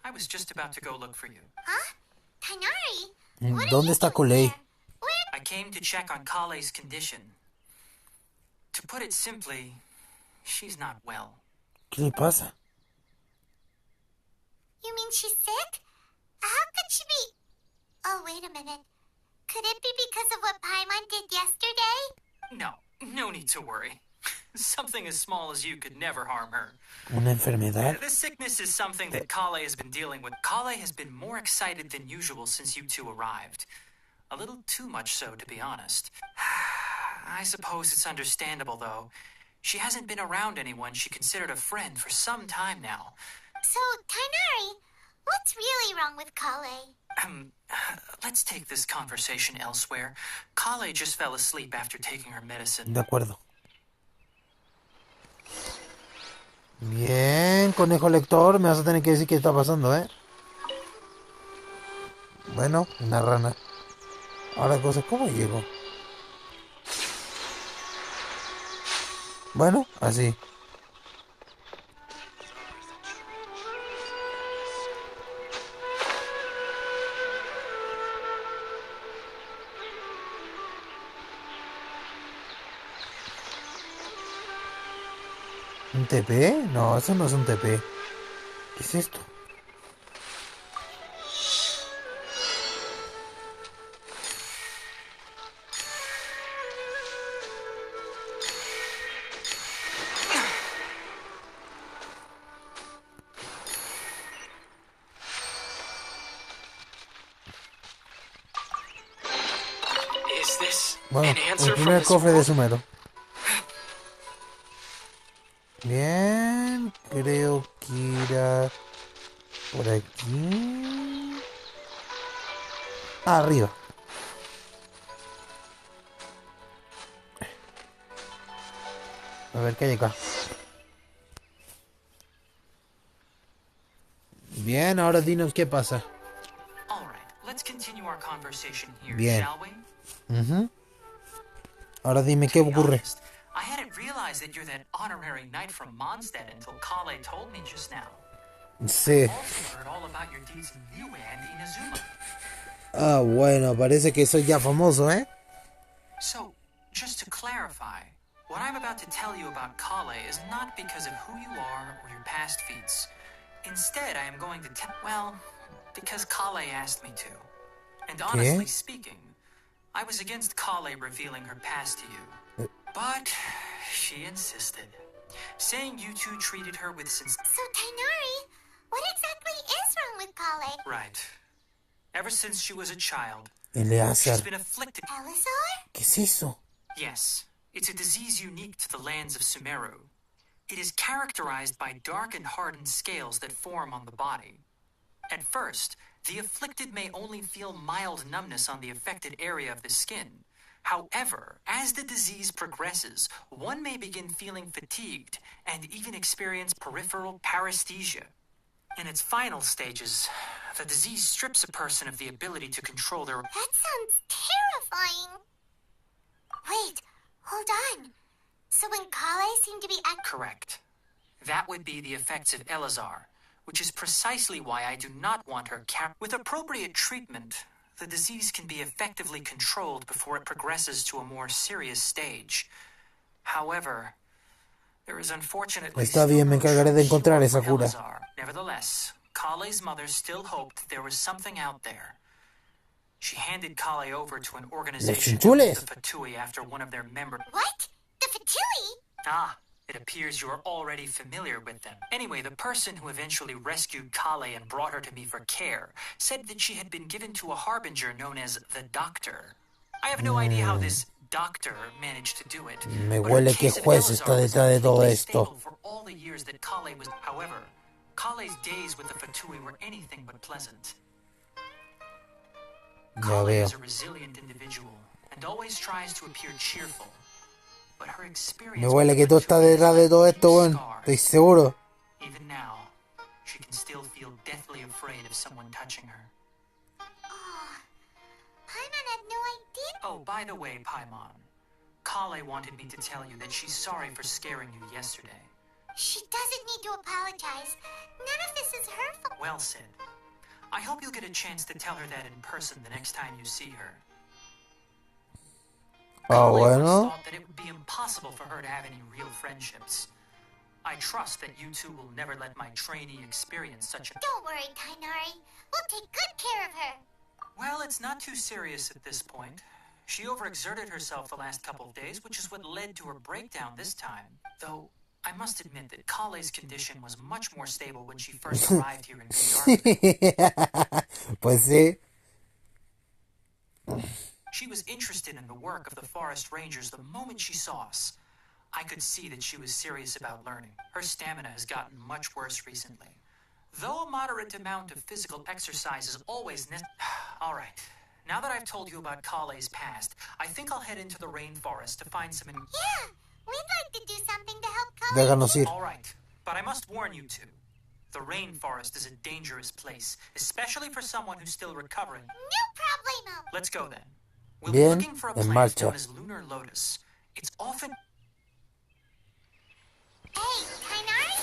I was just about to go look for you. Huh? Tainari? What are ¿Dónde you está doing Colei? here? Where? I came to check on Kale's condition. To put it simply, she's not well. ¿Qué le pasa? You mean she's sick? How could she be... Oh, wait a minute. Could it be because of what Paimon did yesterday? No need to worry. Something as small as you could never harm her. ¿Una enfermedad? This sickness is something that Kale has been dealing with. Kale has been more excited than usual since you two arrived. A little too much so, to be honest. I suppose it's understandable, though. She hasn't been around anyone she considered a friend for some time now. So, Tainari, what's really wrong with Kale? Let's take this conversation elsewhere. Kale just fell asleep after taking her medicine. De acuerdo. Bien, conejo lector, me vas a tener que decir qué está pasando, ¿eh? Bueno, una rana. Ahora cosas, ¿cómo llego? Bueno, así. ¿Un TP? No, eso no es un TP. ¿Qué es esto? Is this Bueno, an answer el from primer this cofre de world? Sumero. Bien, creo que irá por aquí. Arriba. A ver qué hay acá. Bien, ahora dinos qué pasa. All right, let's continue continue our conversation here, Bien. shall we? Ahora dime qué To be ocurre. honest, I hadn't realized that you're that honorary knight from Mondstadt until Kale told me just now. Sí. Also heard all about your deeds in Liyue and Inazuma. Ah, bueno, parece que soy ya famoso, ¿eh? So, just to clarify, what I'm about to tell you about Kale is not because of who you are or your past feats. Instead, I am going to tell, well, because Kale asked me to. And honestly speaking, I was against Kale revealing her past to you. But she insisted, saying you two treated her with So, Tainari, what exactly is wrong with Kale? Right. Ever since she was a child, she's Eleazar. been afflicted. Elisar? ¿Qué es eso? Yes, it's a disease unique to the lands of Sumeru. It is characterized by dark and hardened scales that form on the body. At first, the afflicted may only feel mild numbness on the affected area of the skin. However, as the disease progresses, one may begin feeling fatigued and even experience peripheral paresthesia. In its final stages, the disease strips a person of the ability to control their... That sounds terrifying. Wait, hold on. So when Kale seemed to be Correct. That would be the effects of Elazar, which is precisely why I do not want her With appropriate treatment, the disease can be effectively controlled before it progresses to a more serious stage. However, there is unfortunately Está bien, me encargaré de encontrar esa cura. Nevertheless, Kale's mother still hoped there was something out there. She handed Kale over to an organization known as the Fatui after one of their members. What? The Fatui? Ah, it appears you're already familiar with them. Anyway, the person who eventually rescued Kale and brought her to me for care said that she had been given to a harbinger known as the Doctor. I have no idea how this doctor managed to do it. Me but her huele que case of juez Elazar está was detrás de todo completely esto. stable for all the years that Kale was. However, Kale's days with the Fatui were anything but pleasant. Ya Kale veo. is a resilient individual and always tries to appear cheerful. But her experience Me huele que tú estás detrás de todo esto, weón. Estoy seguro. Even now, she can still feel deathly afraid of someone touching her. Oh, Paimon had no idea. Oh, by the way, Paimon, Kale wanted me to tell you that she's sorry for scaring you yesterday. She doesn't need to apologize. None of this is her fault. Well said. I hope you'll get a chance to tell her that in person the next time you see her. Ah, Kale once bueno. thought that it would be impossible for her to have any real friendships. I trust that you two will never let my trainee experience such a... Don't worry, Tainari. We'll take good care of her. Well, it's not too serious at this point. She overexerted herself the last couple of days, which is what led to her breakdown this time. Though, I must admit that Kale's condition was much more stable when she first arrived here in Gandharva. Pues sí. She was interested in the work of the forest rangers the moment she saw us. I could see that she was serious about learning. Her stamina has gotten much worse recently. Though a moderate amount of physical exercise is always All right. Now that I've told you about Kale's past, I think I'll head into the rainforest to find some... Yeah, we'd like to do something to help Kale. Déjanos ir. All right. But I must warn you two. The rainforest is a dangerous place, especially for someone who's still recovering. No problemo. Let's go then. We'll Bien, be looking for a en plant marcha. known as lunar lotus. It's often... Hey, Tainari,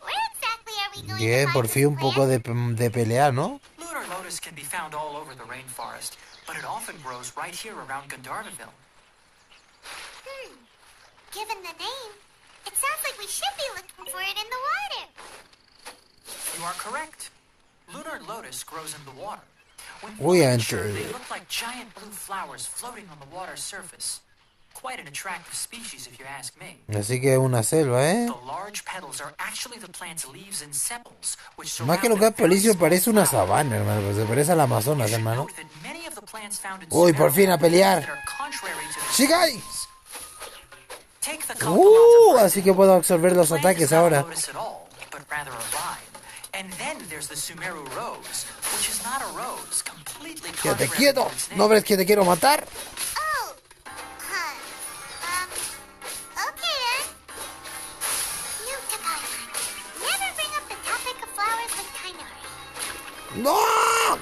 where exactly are we going Bien, to por find fin un this poco plant? de pelear, ¿no? Lunar lotus can be found all over the rainforest, but it often grows right here around Gandharvaville. Given the name, it sounds like we should be looking for it in the water. You are correct. Lunar lotus grows in the water. When Uy, fully matured, ante- they look like giant blue flowers floating on the water's surface. Quite an attractive species, if you ask me. Así que es una selva, ¿eh? The large petals are actually the plant's leaves and sepals, which Más que surround lo que a es very Pelicio small parece una flower. sabana, hermano. Pues se parece al You Amazonas, should hermano. note that many of the plants found in Uy, por Sumeru fin a pelear. that are contrary to their ¡Shigai! species. Take the Campos for Así que puedo absorber los plant is ataques not a ahora. lotus at all, but rather a vine. And then there's the Sumeru rose, which is not a rose, completely ¡Quédate contrary quieto! to its name. ¿No ves que te quiero matar? Oh, okay then. Note to Paimon, never bring up the topic of flowers with Tainari. ¡No!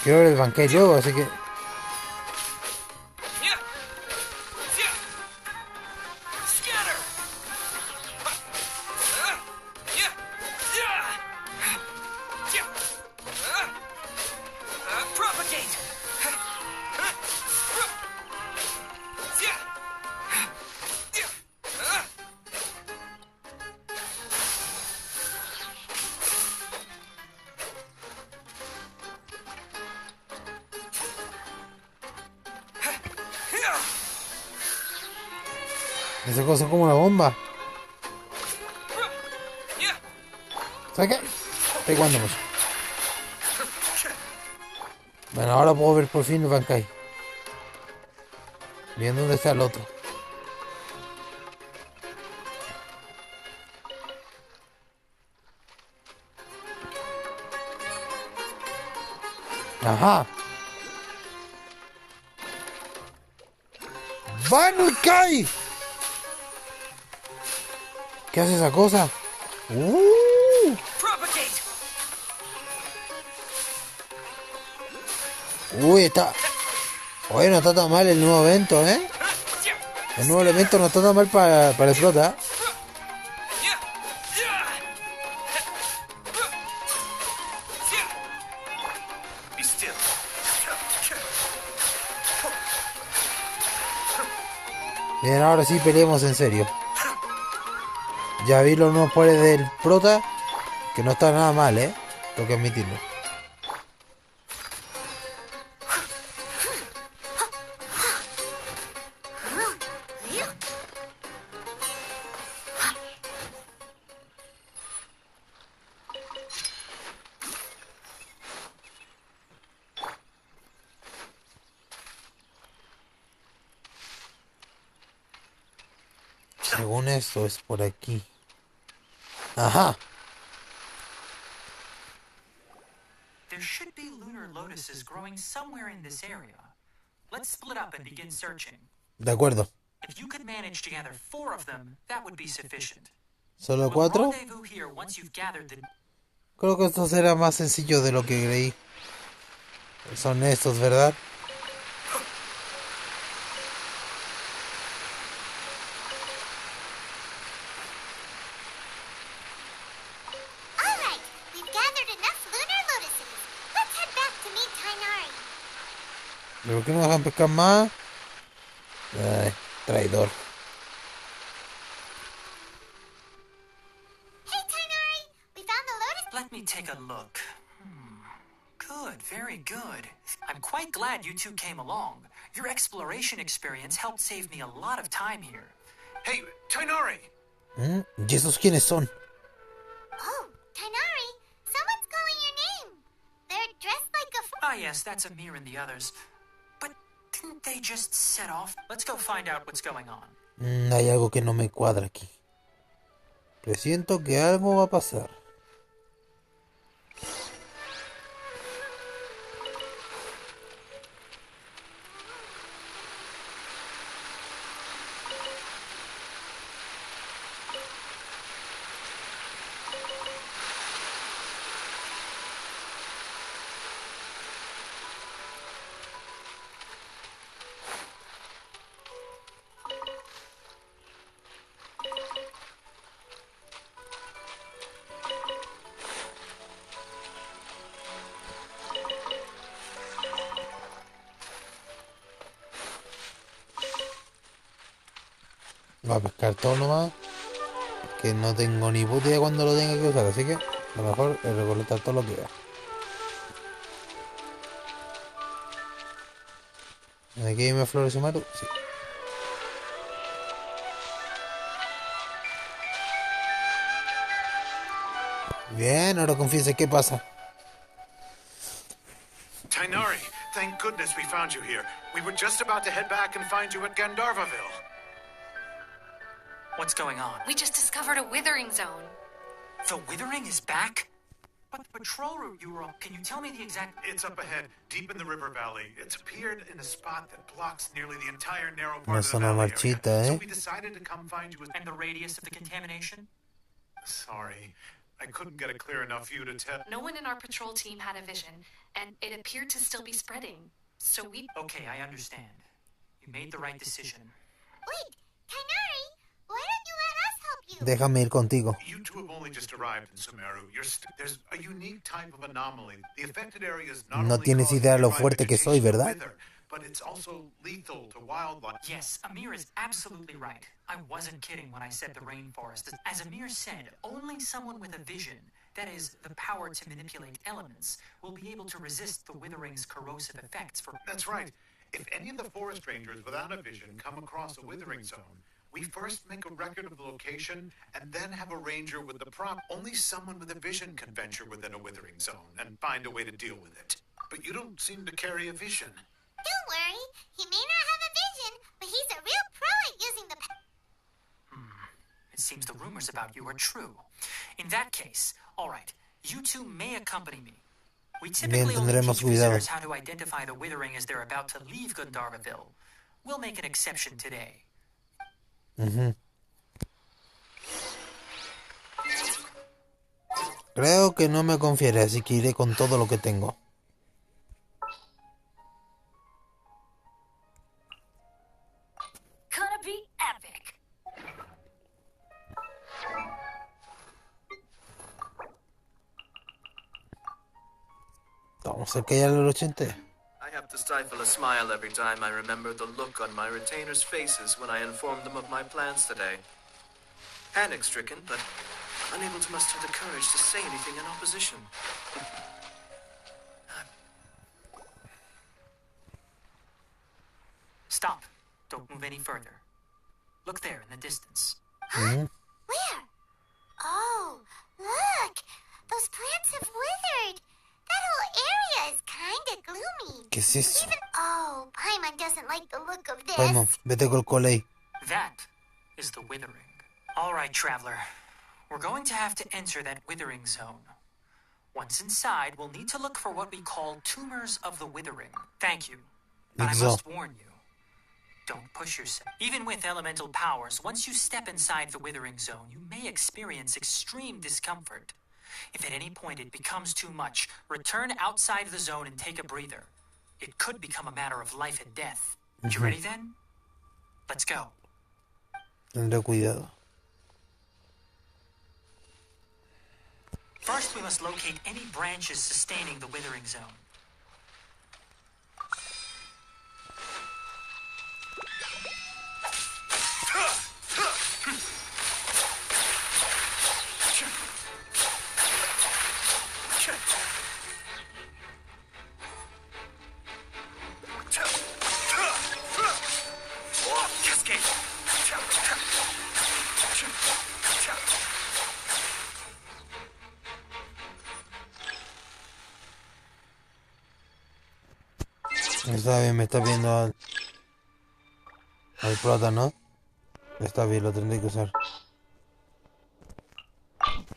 Quiero ver el Bankai luego, así que... Esa cosa es como una bomba. ¿Sabes qué? Estoy jugando mucho. Bueno, ahora puedo ver por fin el Bankai. Bien, ¿dónde está el otro? Ajá. ¡Bankai! ¿Qué hace esa cosa? Uy, está... Oye, no está tan mal el nuevo evento, ¿eh? El nuevo elemento no está tan mal para el prota. Bien, ahora sí peleemos en serio. Ya vi los nuevos poderes del prota, que no está nada mal, ¿eh? Tengo que admitirlo. Según esto es por aquí. Ajá. There should be lunar lotuses growing somewhere in this area. Let's split up and begin searching. De acuerdo. If you could manage to gather 4 of them, that would be sufficient. ¿Solo We'll 4? rendezvous here once you've gathered the... Creo que esto será más sencillo de lo que creí. Son estos, ¿verdad? All right, we've gathered enough lunar lotuses. Let's head back to meet Tainari. ¿Pero por qué no dejan pescar más? Ay, traidor. Hey, Tainari, we found the lotus. Let me take a look. Good, very good. I'm quite glad you two came along. Your exploration experience helped save me a lot of time here. Hey, Tainari! ¿Y esos quiénes son? Oh, Tainari, someone's calling your name. They're dressed like a... Ah, yes, that's Amir and the others. But didn't they just set off? Let's go find out what's going on. Hay algo que no me cuadra aquí. Presiento que algo va a pasar. Va a pescar todo nomás. Que no tengo ni puta idea cuándo lo tenga que usar. Así que lo mejor es recolectar todo lo que vea. ¿Aquí me flores Maru? Sí. Bien, ahora confiese qué pasa. Tainari, thank goodness we found you here. We were just about to head back and find you at Gandharvaville. What's going on? We just discovered a withering zone. The withering is back? But the patrol route you were on, can you tell me the exact... It's up ahead, deep in the river valley. It's appeared in a spot that blocks nearly the entire narrow part Una of the zona valley marchita, area. ¿eh? So we decided to come find you. And the radius of the contamination? Sorry, I couldn't get a clear enough view to tell. No one in our patrol team had a vision, and it appeared to still be spreading. So we... Okay, I understand. You made the right decision. Wait, Kanari, why don't you let us help you? Déjame ir contigo. You two have only just arrived in Sumeru. There's a unique type of anomaly. The affected area is not No only tienes causing idea lo nearby fuerte que soy, vegetation to ¿verdad? wither, but it's also lethal to wildlife. Yes, Amir is absolutely right. I wasn't kidding when I said the rainforest. As Amir said, only someone with a vision, that is, the power to manipulate elements, will be able to resist the withering's corrosive effects for... That's right. If any of the forest rangers without a vision come across a withering zone, we first make a record of the location and then have a ranger with the prop. Only someone with a vision can venture within a withering zone and find a way to deal with it. But you don't seem to carry a vision. Don't worry, he may not have a vision, but he's a real pro at using the... It seems the rumors about you are true. In that case, all right, you two may accompany me. We typically only tendremos teach cuidado. visitors how to identify the withering as they're about to leave Dankerverse. We'll make an exception today. Creo que no me confiere, así que iré con todo lo que tengo. Gonna be epic. Vamos a ver que hay al 80. I have to stifle a smile every time I remember the look on my retainers' faces when I informed them of my plans today. Panic-stricken, but unable to muster the courage to say anything in opposition. Stop. Don't move any further. Look there in the distance. Where? Oh, look! Those plants have withered. That whole area is kinda gloomy. ¿Qué es eso? Oh, Paimon doesn't like the look of this. Vamos, vete con el colei. That is the withering. All right, traveler. We're going to have to enter that withering zone. Once inside, we'll need to look for what we call tumors of the withering. Thank you. But I Exact. must warn you. Don't push yourself. Even with elemental powers, once you step inside the withering zone, you may experience extreme discomfort. If at any point it becomes too much, return outside the zone and take a breather. It could become a matter of life and death. You ready then? Let's go. Tendré cuidado. First, we must locate any branches sustaining the withering zone. Está bien, me está viendo al prota, ¿no? Está bien, lo tendré que usar.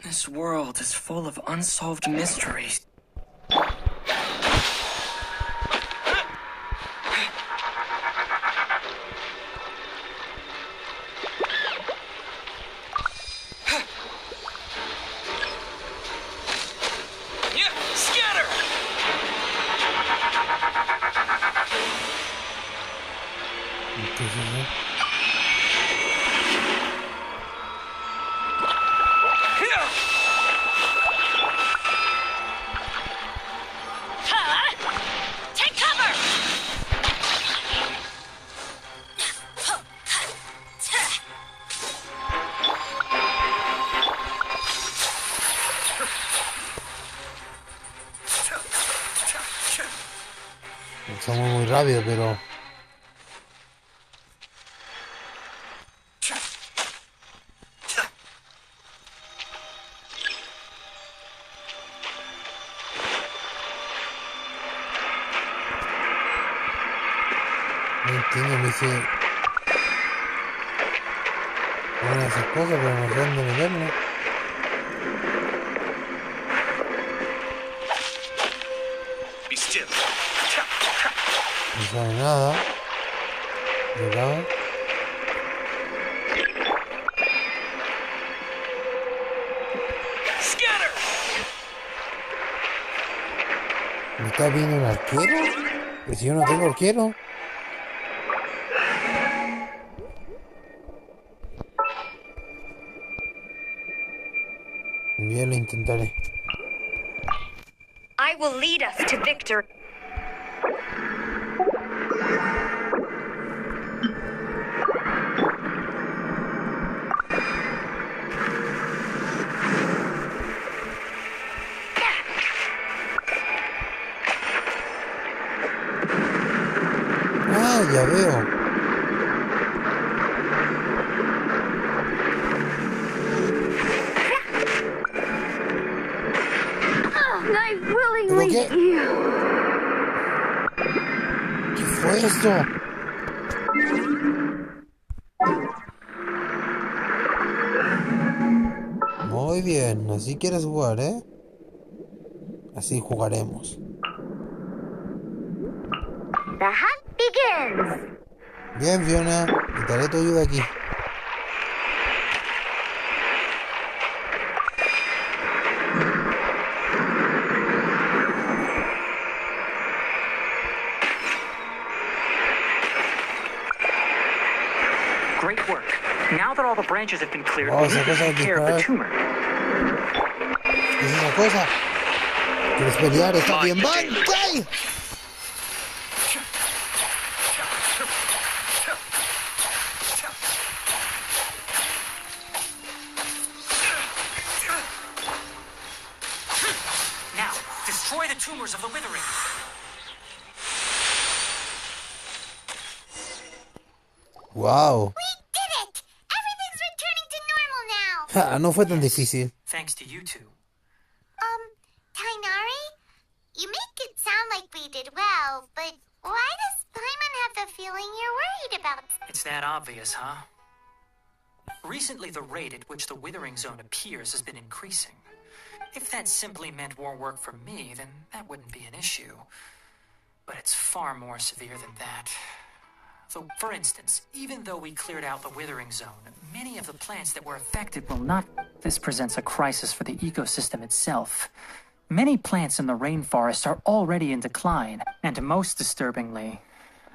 This world is full of unsolved mysteries. Scatter! ¿Qué es eso? Take cover! Somos muy rápidos, pero... No entiendo, me dice... Van a hacer cosas, pero no sé dónde meterme. Be still. No sabe nada. De acá. Scatter! ¿Me está viendo un arquero? Pues si yo no tengo arquero. Yo lo intentaré. I will lead us to victory. Ah, ya veo. I ¿Pero willingly qué? ¿Qué fue esto? Muy bien, así quieres jugar, ¿eh? Así jugaremos. The hunt begins. Bien, Fiona, necesitaré tu ayuda aquí. Great work. Now that all the branches have been cleared, Oh, we esa need to cosa take de care of the disparar. tumor. ¿Qué es esa cosa? ¿Quieres pelear? Está bien, ¡van! ¡Cay! Now, destroy the tumors of the withering. ¡Wow! We did it! Everything's returning to normal now. Ja, no fue tan difícil. Thanks to you two. Tainari? You make it sound like we did well, but why does Paimon have the feeling you're worried about? It's that obvious, huh? Recently, the rate at which the withering zone appears has been increasing. If that simply meant more work for me, then that wouldn't be an issue. But it's far more severe than that. So, for instance, even though we cleared out the withering zone, many of the plants that were affected will not. This presents a crisis for the ecosystem itself. Many plants in the rainforest are already in decline, and most disturbingly,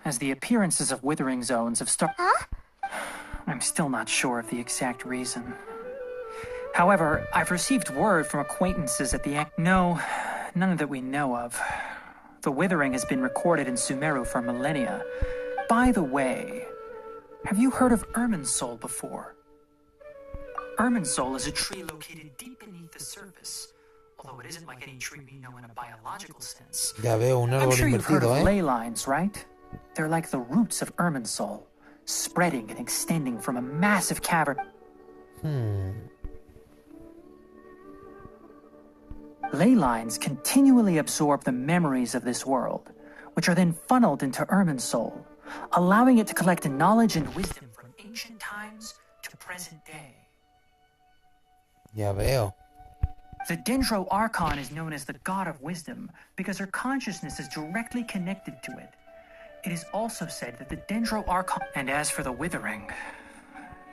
as the appearances of withering zones have started. Huh? I'm still not sure of the exact reason. However, I've received word from acquaintances at the No, none that we know of. The withering has been recorded in Sumeru for millennia. By the way, have you heard of Irminsul before? Irminsul is a tree located deep beneath the surface, although it isn't like any tree we know in a biological sense. Ya veo un I'm árbol sure you've heard invertido, of ¿eh? ley lines, right? They're like the roots of Irminsul, spreading and extending from a massive cavern. Ley lines continually absorb the memories of this world, which are then funneled into Irminsul, allowing it to collect knowledge and wisdom from ancient times to present day. Ya veo. The Dendro Archon is known as the God of Wisdom because her consciousness is directly connected to it. It is also said that the Dendro Archon... And as for the Withering,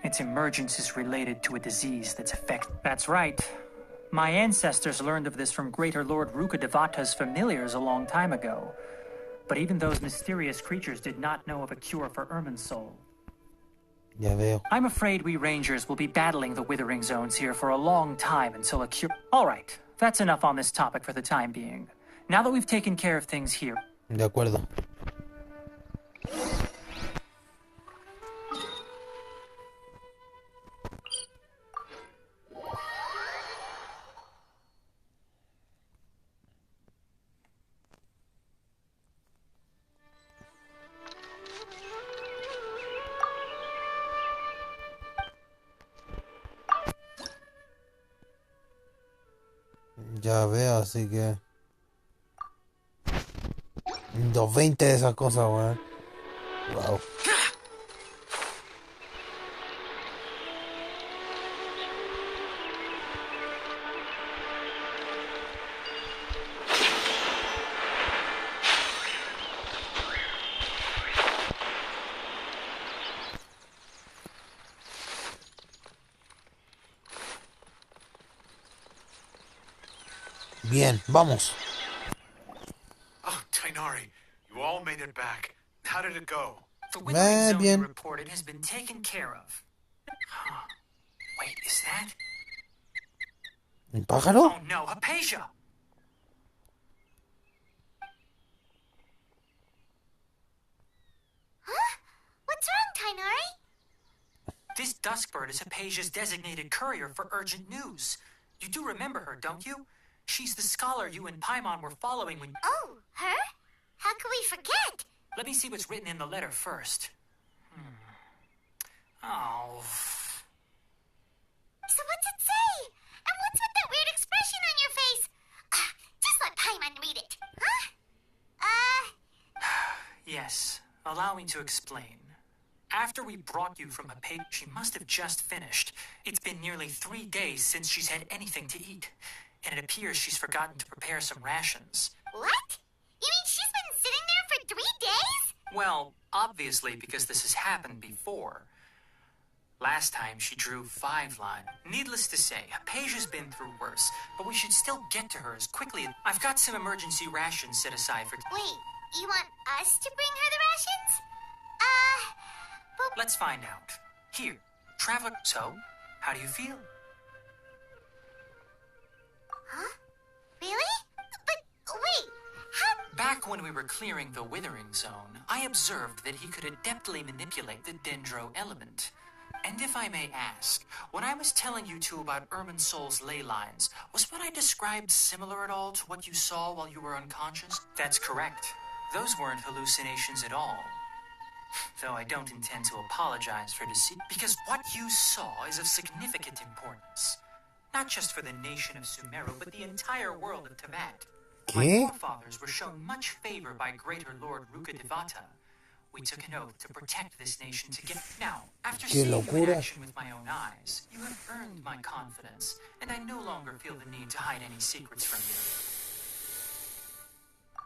its emergence is related to a disease that's That's right. My ancestors learned of this from Greater Lord Rukadevata's familiars a long time ago. But even those mysterious creatures did not know of a cure for Irminsul. Ya veo. I'm afraid we Rangers will be battling the Withering Zones here for a long time until a cure... Alright, that's enough on this topic for the time being. Now that we've taken care of things here... De acuerdo. Ya veo, así que... 220 de esas cosas, weón. Wow. Bien, vamos. back. How did it go? The withering zone you bien. reported has been taken care of. Huh. Wait, is that? ¿Un pájaro? Oh no, Hypatia! Huh? What's wrong, Tainari? This duskbird is Hypatia's designated courier for urgent news. You do remember her, don't you? She's the scholar you and Paimon were following when... Oh, her? How could we forget? Let me see what's written in the letter first. Oh... So what's it say? And what's with that weird expression on your face? Just let Paimon read it, huh? Yes, allow me to explain. After we brought you from Hypatia, she must have just finished. It's been nearly 3 days since she's had anything to eat. And it appears she's forgotten to prepare some rations. What? You mean she's been sitting there for 3 days? Well, obviously, because this has happened before. Last time she drew 5 lines. Needless to say, Hypatia's been through worse, but we should still get to her as quickly as... I've got some emergency rations set aside for... Wait, you want us to bring her the rations? But... Let's find out. Here, traveler... So, how do you feel? Huh? Really? But, wait, how... Back when we were clearing the withering zone, I observed that he could adeptly manipulate the dendro element. And if I may ask, when I was telling you two about Irminsol's ley lines, was what I described similar at all to what you saw while you were unconscious? That's correct. Those weren't hallucinations at all. Though I don't intend to apologize for deceit, because what you saw is of significant importance. Not just for the nation of Sumeru, but the entire world of Teyvat. My ¿Qué? forefathers were shown much favor by Greater Lord Rukkhadevata. We took an oath to protect this nation together. Now, after Qué seeing you in locura. action with my own eyes, you have earned my confidence, and I no longer feel the need to hide any secrets from you.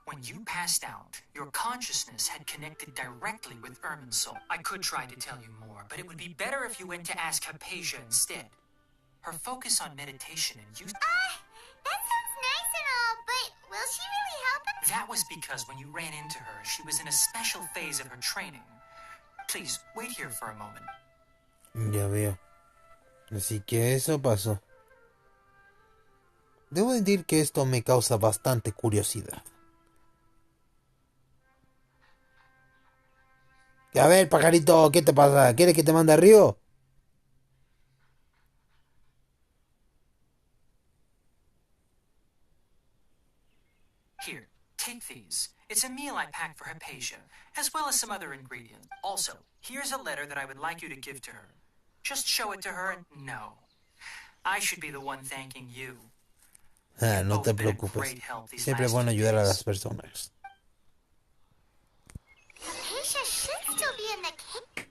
When you passed out, your consciousness had connected directly with Irminsul. I could try to tell you more, but it would be better if you went to ask Hypatia instead. Her focus on meditation and use... that sounds nice and all, but will she really help us? That was because when you ran into her, she was in a special phase of her training. Please, wait here for a moment. Ya veo. Así que eso pasó. Debo decir que esto me causa bastante curiosidad. A ver, pajarito, ¿qué te pasa? ¿Quieres que te mande a Río? Here, take these. It's a meal I packed for Hypatia, as well as some other ingredients. Also, here's a letter that I would like you to give to her. Just show it to her and... No. I should be the one thanking you. No te preocupes. Siempre es bueno ayudar a las personas. Hypatia should still be in the cave.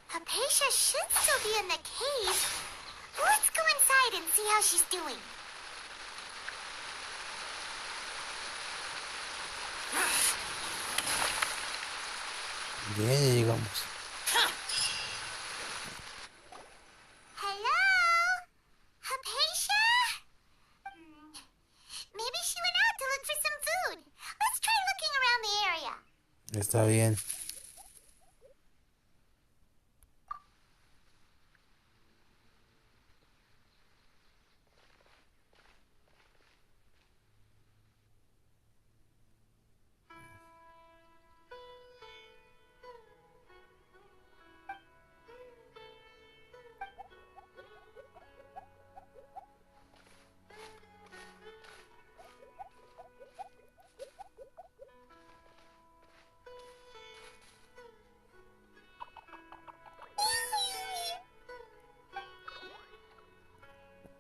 Hypatia should still be in the cave. Let's go inside and see how she's doing. Bien, ya llegamos. Hello? Hypatia? Maybe she went out to look for some food. Let's try looking around the area. Está bien.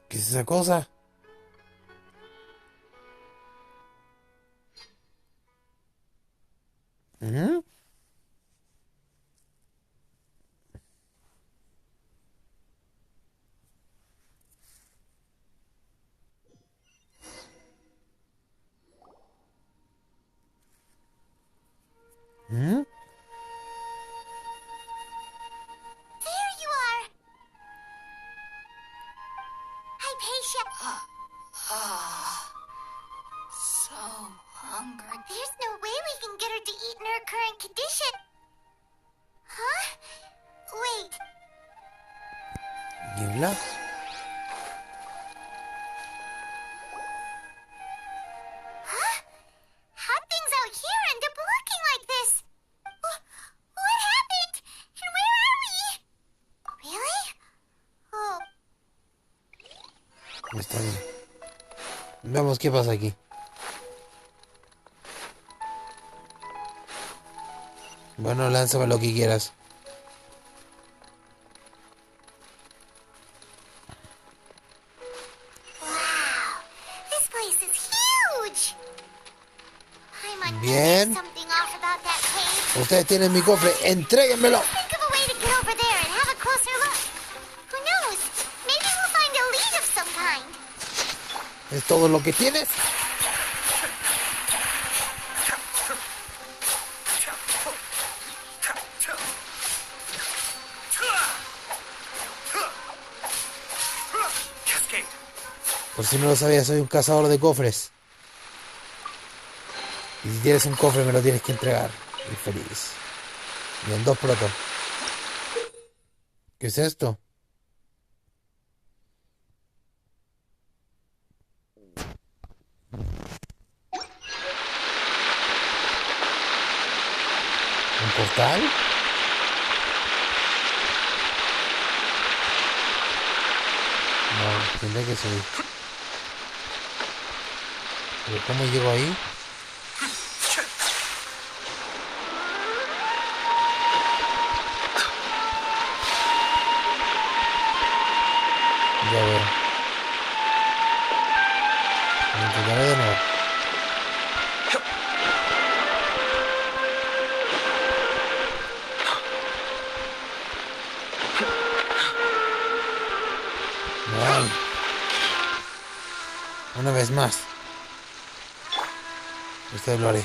¿Qué es esa cosa? ¿Mm? ¿Mm? Wait. ¿Niebla? How things out here end up looking like this? What happened? And where are we? Really? Oh. Está bien. Veamos qué pasa aquí. Bueno, lánzame lo que quieras. Wow. This place is huge. I'm Bien. something off about that cave. Ustedes tienen mi cofre, entréguenmelo. Think of a way to get over there and have a closer look. Who knows? Maybe we'll find a lead of some kind. ¿Es todo lo que tienes? Por si no lo sabías, soy un cazador de cofres. Y si tienes un cofre me lo tienes que entregar. Infeliz. Bien, 2 protos. ¿Qué es esto? ¿Un portal? No, tendré que subir. ¿Pero cómo llego ahí? Ya veo. Lo intentaré de nuevo. Vale. Una vez más. Esta vez lo haré.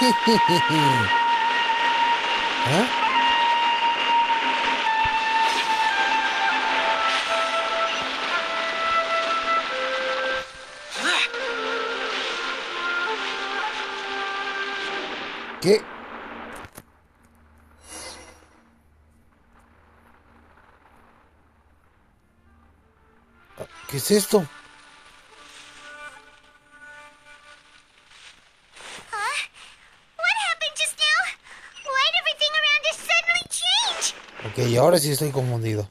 ¿Eh? ¿Qué? ¿Qué es esto? Ok, ahora sí estoy confundido.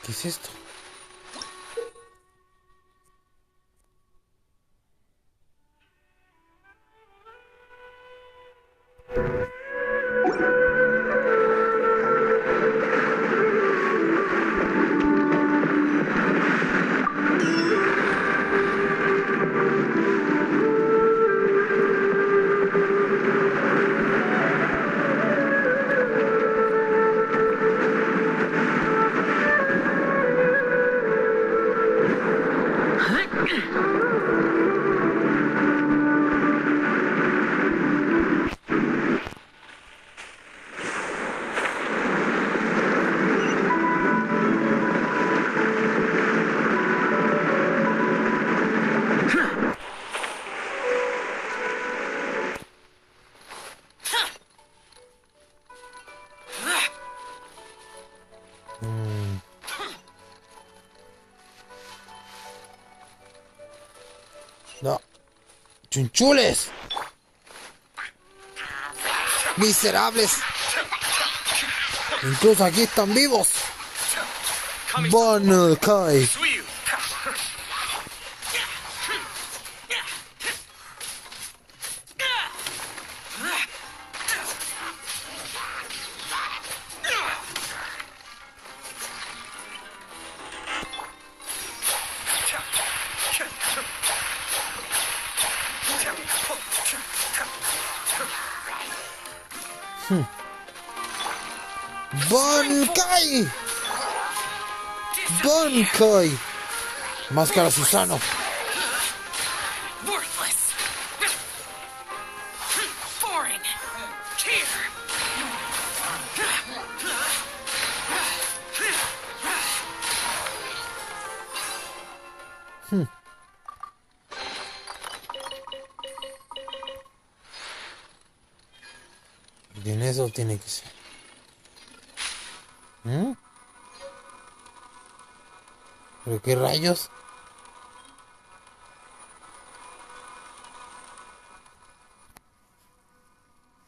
¿Qué es esto? No. ¡Chunchules! ¡Miserables! Incluso aquí están vivos. ¡Bonkai! ¡Bonkai! Bankai. Máscara Susano. Worthless. Boring. Here. En eso tiene que ser. ¿Pero qué rayos?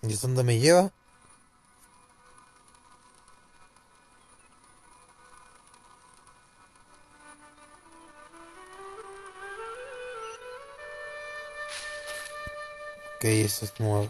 ¿Y es dónde me lleva? Ok, eso es nuevo.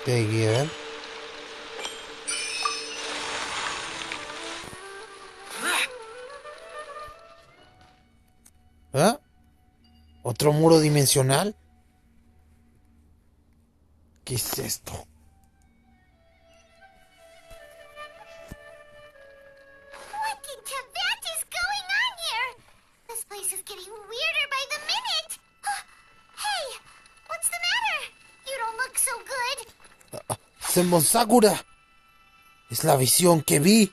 ¿Qué quieren? ¿Ah? ¿Otro muro dimensional? ¿Qué es esto? What in Tibet is going on here? This place is getting weirder by the minute. Hey, what's the matter? You don't look so good. Senbon Sakura. Es la visión que vi.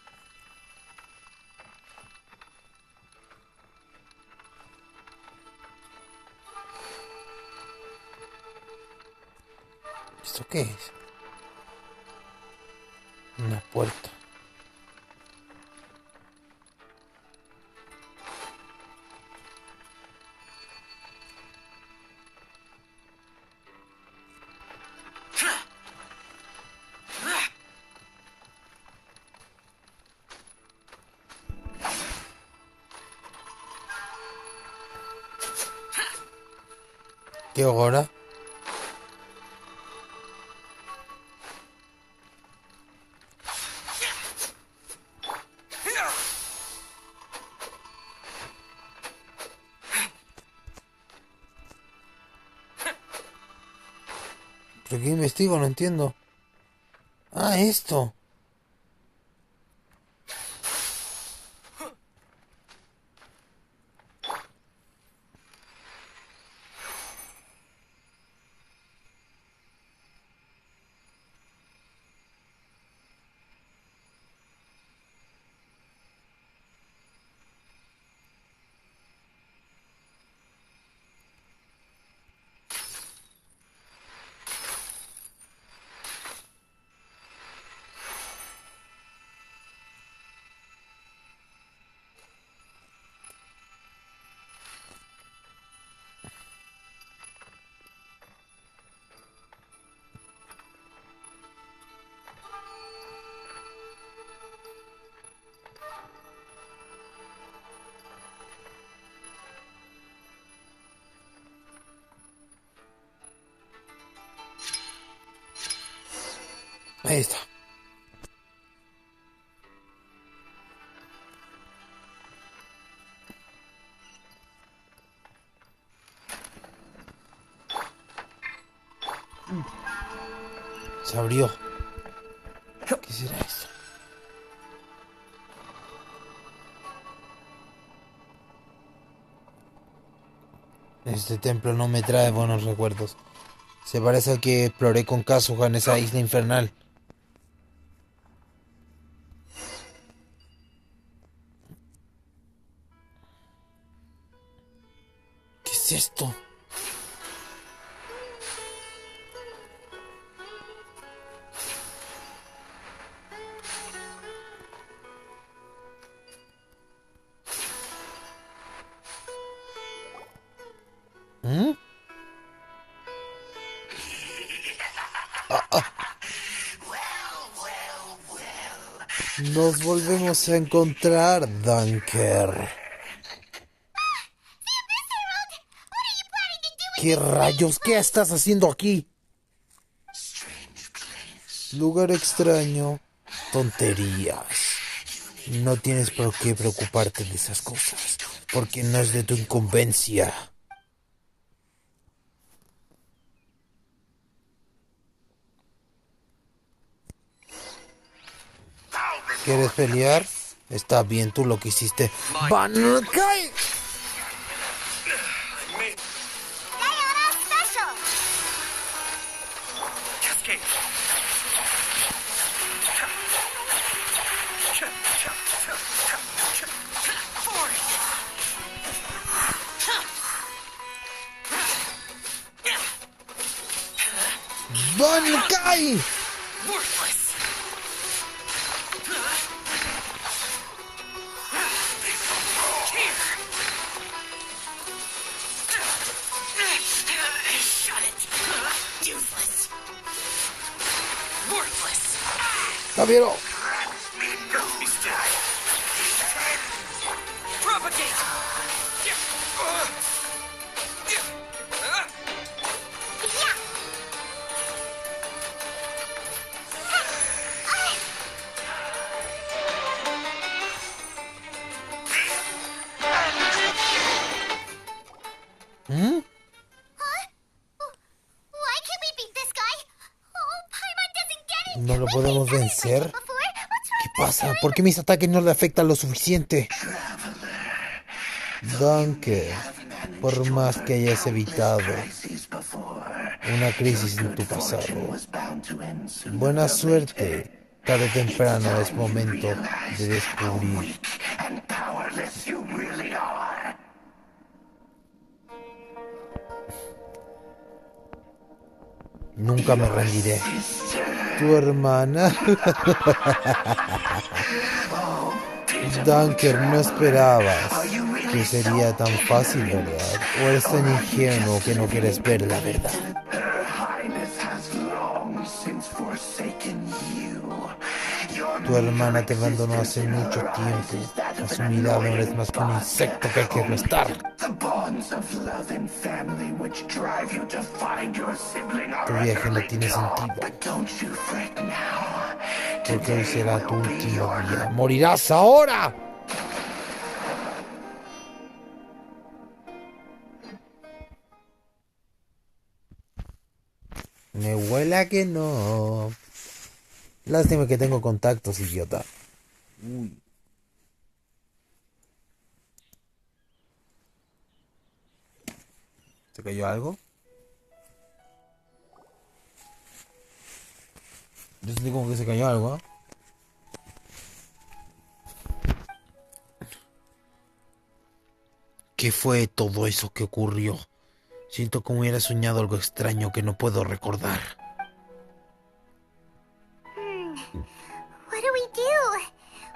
¿Esto qué es? Una puerta. ¿Qué ahora? ¿Pero qué investigo? No entiendo. Ah, esto. Ahí está. Se abrió. ¿Qué será esto? Este templo no me trae buenos recuerdos. Se parece al que exploré con Kazuha en esa isla infernal. ¿Qué es esto? Nos volvemos a encontrar, Danker. ¿Qué rayos? ¿Qué estás haciendo aquí? Lugar extraño. Tonterías. No tienes por qué preocuparte de esas cosas, porque no es de tu incumbencia. ¿Quieres pelear? Está bien, tú lo que hiciste. ¡Bankai! ¡Bankai! ¡Javiero! ¿No lo podemos vencer? ¿Qué pasa? ¿Por qué mis ataques no le afectan lo suficiente? Danke, por más que hayas evitado una crisis en tu pasado, buena suerte. Tarde o temprano es momento de descubrir. Nunca me rendiré. Tu hermana. Danker, no esperabas que sería tan fácil, ¿verdad? ¿O eres tan ingenuo que no quieres ver la verdad? Tu hermana te abandonó hace mucho tiempo. A su mirada no eres más que un insecto que hay que aplastar. Tu viaje no tiene sentido. Porque hoy será tu último día. ¡Morirás ahora! Me huele a que no. Lástima que tengo contactos, idiota. Uy. ¿Se cayó algo? Yo sentí como que se cayó algo, ¿eh? ¿Qué fue todo eso que ocurrió? Siento como hubiera soñado algo extraño que no puedo recordar. What do we do?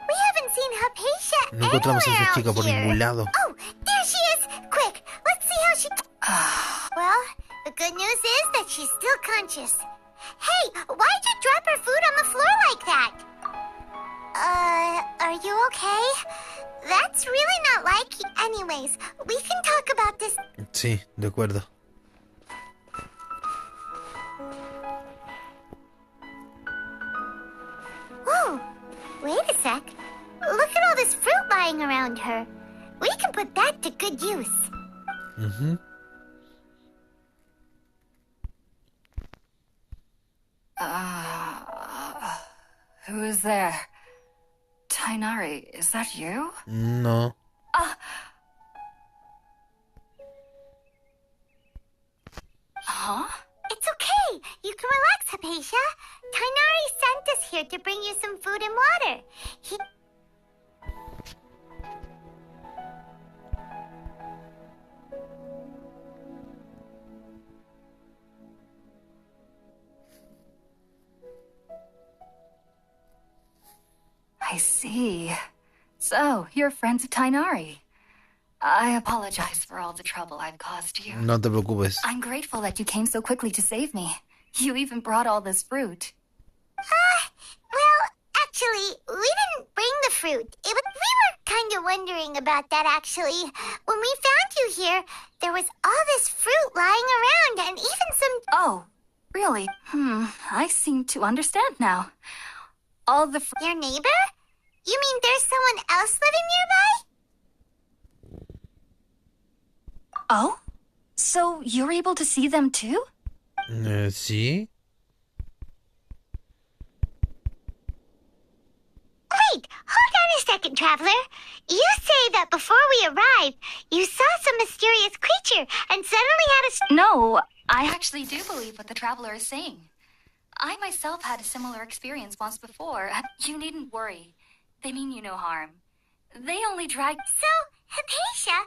We haven't seen Hypatia No encontramos a esa anywhere chica out por here. ningún lado. Oh, there she is! Quick, let's see how she... Well, the good news is that she's still conscious. Hey, why'd you drop her food on the floor like that? Are you okay? That's really not like you. Anyways, we can talk about this. Sí, de acuerdo. Whoa, wait a sec. Look at all this fruit lying around her. We can put that to good use. Mm-hmm. Who is there? Tainari, is that you? No. Huh? It's okay. You can relax, Hypatia. Tainari sent us here to bring you some food and water. He... I see. So, you're friends of Tainari. I apologize for all the trouble I've caused you. No te preocupes. I'm grateful that you came so quickly to save me. You even brought all this fruit. Well, Actually, we didn't bring the fruit. We were kind of wondering about that, actually. When we found you here, there was all this fruit lying around and even some... Oh, really? I seem to understand now. All the Your neighbor? You mean there's someone else living nearby? Oh? So you're able to see them too? Sí. Wait, hold on a second, Traveler. You say that before we arrived, you saw some mysterious creature and suddenly had a... No, I actually do believe what the Traveler is saying. I myself had a similar experience once before. You needn't worry. They mean you no harm. They only drag... So, Hypatia...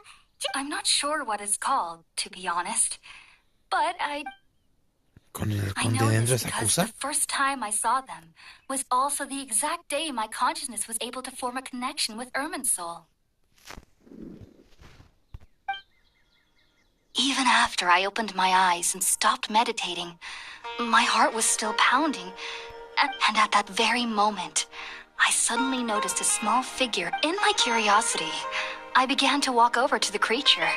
I'm not sure what it's called, to be honest. But I know this because the first time I saw them was also the exact day my consciousness was able to form a connection with Ermin's soul. Even after I opened my eyes and stopped meditating, my heart was still pounding. And at that very moment, I suddenly noticed a small figure. In my curiosity, I began to walk over to the creature.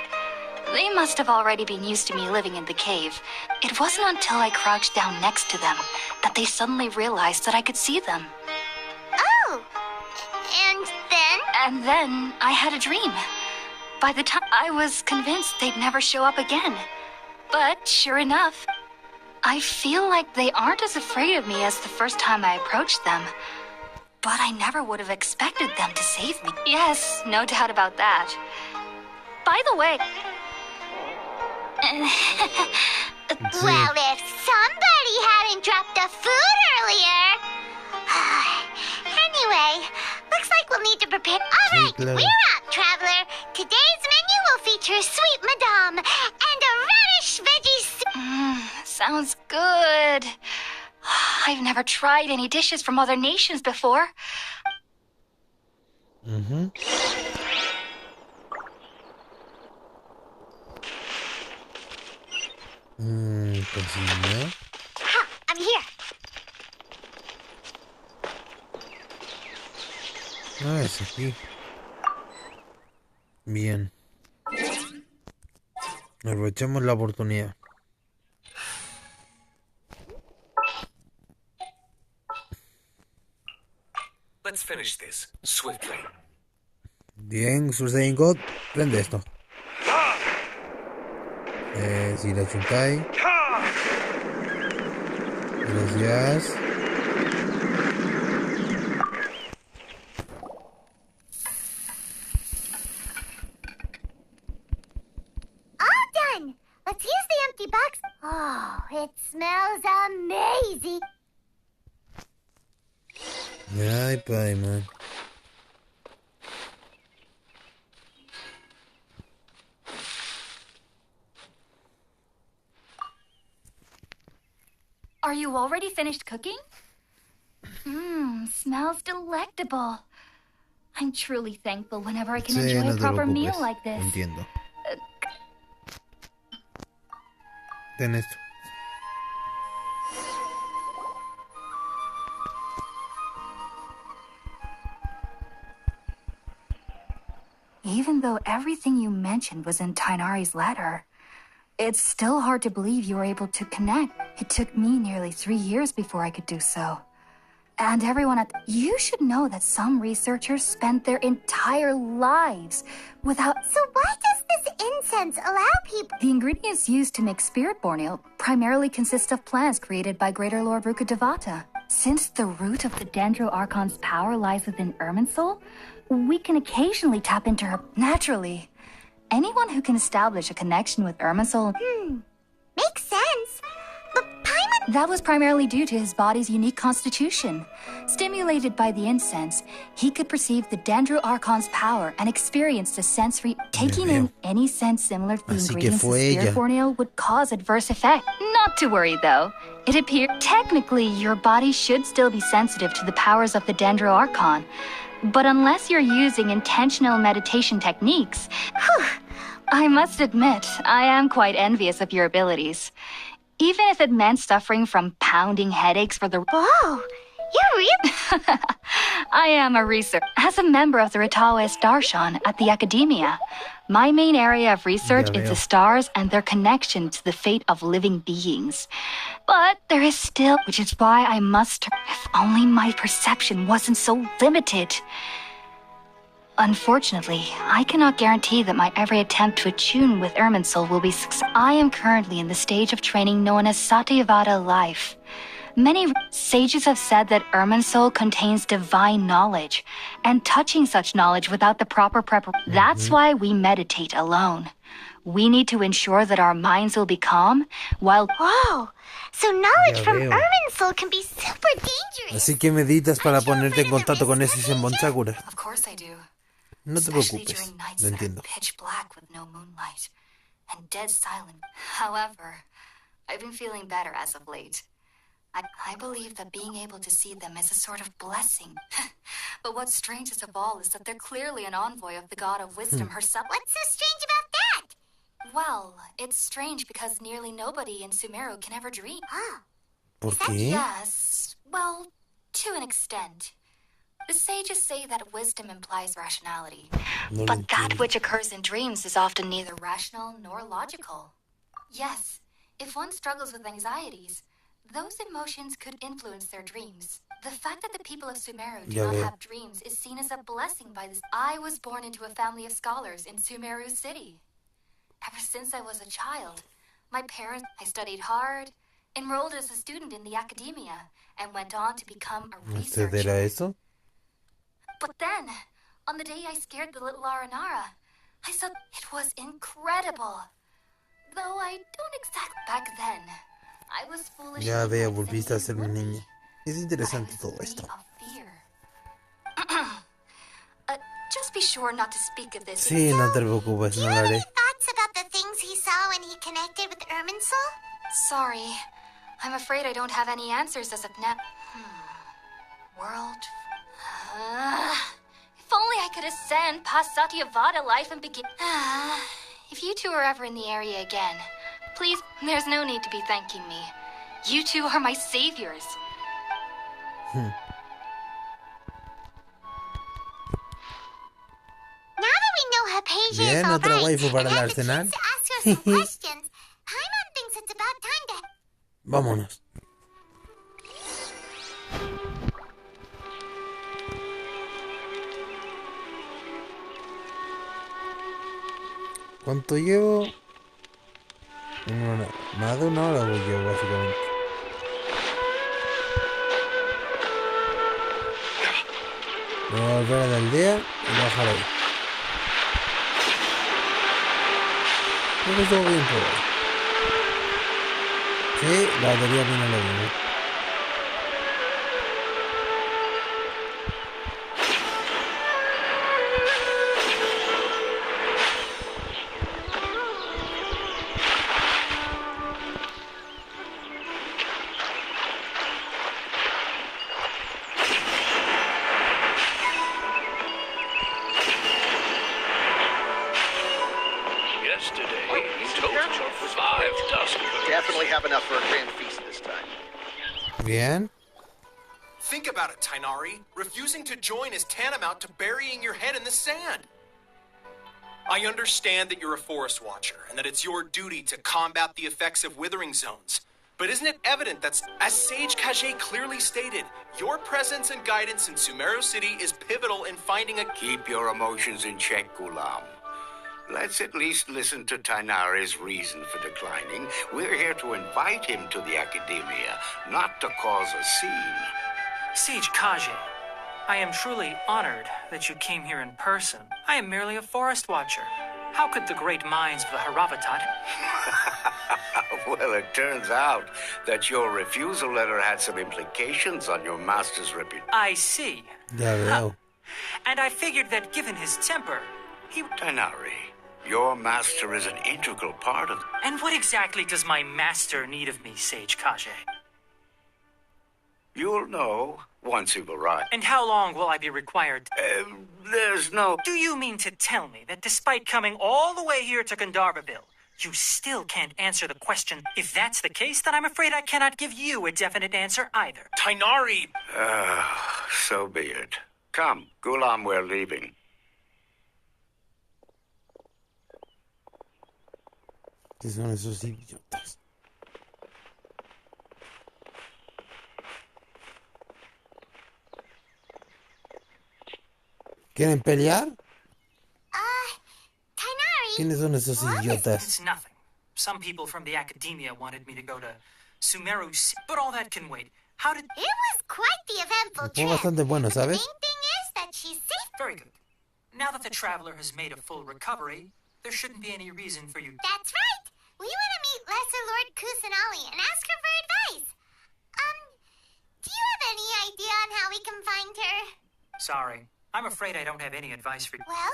They must have already been used to me living in the cave. It wasn't until I crouched down next to them that they suddenly realized that I could see them. Oh! And then? And then I had a dream. By the time I was convinced they'd never show up again. But sure enough, I feel like they aren't as afraid of me as the first time I approached them. But I never would have expected them to save me. Yes, no doubt about that. By the way... Well, if somebody hadn't dropped the food earlier... Anyway, looks like we'll need to prepare... Alright, we're out, Traveler. Today's menu will feature sweet madame and a radish veggie soup. Sounds good. I've never tried any dishes from other nations before. Cocina. Ha, I'm here. No, es aquí. Bien. Aprovechemos la oportunidad. Let's finish this swiftly. Bien, Suicide God, prende esto. Si la chuntáis. Gracias. All done. Let's use the empty box. Oh, it smells amazing. Ay, padre, man. Are you already finished cooking? Smells delectable. I'm truly thankful whenever I can Sí, enjoy no a te proper preocupes. meal like this. Entiendo. Ten esto. Even though everything you mentioned was in Tainari's letter, it's still hard to believe you were able to connect. It took me nearly 3 years before I could do so. And everyone at... You should know that some researchers spent their entire lives without... So why does this incense allow people... The ingredients used to make spirit borneo primarily consist of plants created by Greater Lord Rukadevata. Since the root of the Dendro Archon's power lies within Ermin's soul, we can occasionally tap into her naturally. Anyone who can establish a connection with Ermin's soul... Makes sense. But Paimon... That was primarily due to his body's unique constitution. Stimulated by the incense, he could perceive the Dendro Archon's power and experience the sensory... Taking in any sense similar to the Así que ingredients of fue spirit ella. borneo would cause adverse effect. Not to worry, though. It appears... Technically, your body should still be sensitive to the powers of the Dendro Archon. But unless you're using intentional meditation techniques... I must admit, I am quite envious of your abilities. Even if it meant suffering from pounding headaches for the... Whoa! You really? I am a researcher. As a member of the Ritawe Starshan at the Academia, my main area of research is the stars and their connection to the fate of living beings. But there is still, which is why I must, if only my perception wasn't so limited. Unfortunately, I cannot guarantee that my every attempt to attune with Irminsul will be successful. I am currently in the stage of training known as Satyavada life. Many sages have said that Irminsul contains divine knowledge, and touching such knowledge without the proper preparation. That's why we meditate alone. We need to ensure that our minds will be calm while... Whoa! So knowledge Ya from veo. Irminsul can be super dangerous. Así que meditas para ponerte en contacto con ese Senbon Sakura. Of course I do. No te Especially preocupes, during nights lo that are entiendo. pitch black with no moonlight and dead silent. However, I've been feeling better as of late. I believe that being able to see them is a sort of blessing. But what's strangest of all is that they're clearly an envoy of the god of wisdom herself. What's so strange about that? Well, it's strange because nearly nobody in Sumeru can ever dream. Oh. ¿Por qué? Yes, well, to an extent. The sages say that wisdom implies rationality. No lo But that entiendo. which occurs in dreams is often neither rational nor logical. Yes, if one struggles with anxieties, those emotions could influence their dreams. The fact that the people of Sumeru do Ya not veo. have dreams is seen as a blessing by this. I was born into a family of scholars in Sumeru City. Ever since I was a child, my parents, I studied hard, enrolled as a student in the academia, and went on to become a ¿Usted researcher. era eso? But then, on the day I scared the little Aranara, I saw it was incredible. Though I don't exactly back then. I was foolish. Ya enough veo, to think volviste a it ser would una be, niña. Es but I interesante was todo free esto. of fear. Just be sure not to speak of this. Sí, no te preocupes, Do no you lo have haré. any thoughts about the things he saw when he connected with Irminsul? Sorry. I'm afraid I don't have any answers as of now. World. If only I could ascend past Satyavada life and begin. If you two are ever in the area again, please, there's no need to be thanking me. You two are my saviors. Now that we know Hypatia Bien, is all otra right, waifu para and el have the arsenal. chance to ask her some questions, Paimon thinks it's about time to... Vámonos. ¿Cuánto llevo? Una hora. Más de una hora voy yo, básicamente. Voy a volver a la aldea y bajar ahí. Creo que estuvo bien por hoy. Sí, la batería viene lo mismo. Yesterday, total of 5 dozen. Definitely have enough for a grand feast this time. Bien. Think about it, Tainari. Refusing to join is tantamount to burying your head in the sand. I understand that you're a forest watcher and that it's your duty to combat the effects of withering zones. But isn't it evident that, as Sage Kage clearly stated, your presence and guidance in Sumeru City is pivotal in finding a... Keep your emotions in check, Gulam. Let's at least listen to Tainari's reason for declining. We're here to invite him to the Academia, not to cause a scene. Sage Kage, I am truly honored that you came here in person. I am merely a forest watcher. How could the great minds of the Haravatat... Well, it turns out that your refusal letter had some implications on your master's reputation. I see. Ya veo. And I figured that given his temper, he... Tainari, your master is an integral part of... And what exactly does my master need of me, Sage Kage? You'll know once you've arrived. And how long will I be required? There's no... Do you mean to tell me that despite coming all the way here to Gandharvaville, You still can't answer the question. If that's the case, then I'm afraid I cannot give you a definite answer either. Tainari! So be it. Come, Gulam, we're leaving. ¿Qué son esos idiotas? ¿Quieren pelear? Tainari! ¿Quiénes son esos idiotas? It's nothing. Some people from the academia wanted me to go to Sumeru, but all that can wait. How did... It was quite the eventful Fue trip. bastante bueno, The ¿sabes? main thing is that she's safe. Very good. Now that the traveler has made a full recovery, there shouldn't be any reason for you... That's right. We want to meet Lesser Lord Kusanali and ask her for advice. Do you have any idea on how we can find her? Sorry. I'm afraid I don't have any advice for you. Well,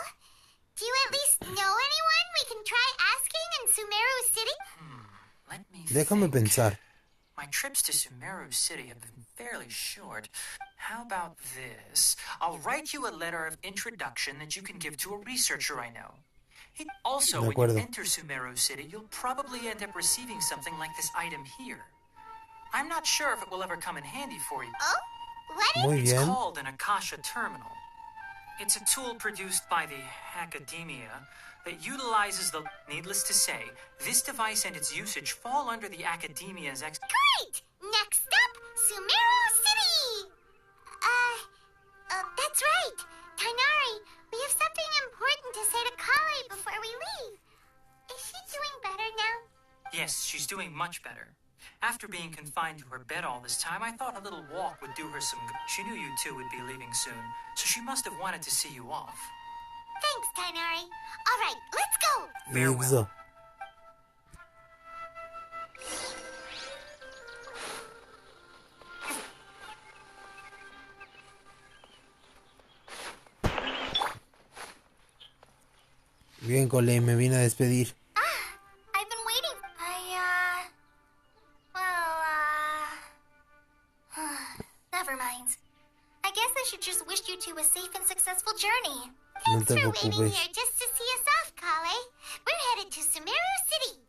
do you at least know anyone we can try asking in Sumeru City? Let me Déjame think. pensar. My trips to Sumeru City have been fairly short. How about this? I'll write you a letter of introduction that you can give to a researcher I know. Also, De when acuerdo. you enter Sumeru City, you'll probably end up receiving something like this item here. I'm not sure if it will ever come in handy for you. Oh? What is Muy It's bien. called an Akasha Terminal. It's a tool produced by the academia that utilizes the... Needless to say, this device and its usage fall under the academia's Great! Next up, Sumeru City! That's right. Tainari, we have something important to say to Kale before we leave. Is she doing better now? Yes, she's doing much better. After being confined to her bed all this time, I thought a little walk would do her some good. She knew you two would be leaving soon, so she must have wanted to see you off. Thanks, Tainari. All right, let's go! Listo. Bien, Cole, me vine a despedir. I've been waiting. Never mind. I guess I should just wish you two a safe and successful journey. No Thanks te for waiting preocupes. here just to see us off, Kale. We're headed to Sumeru City.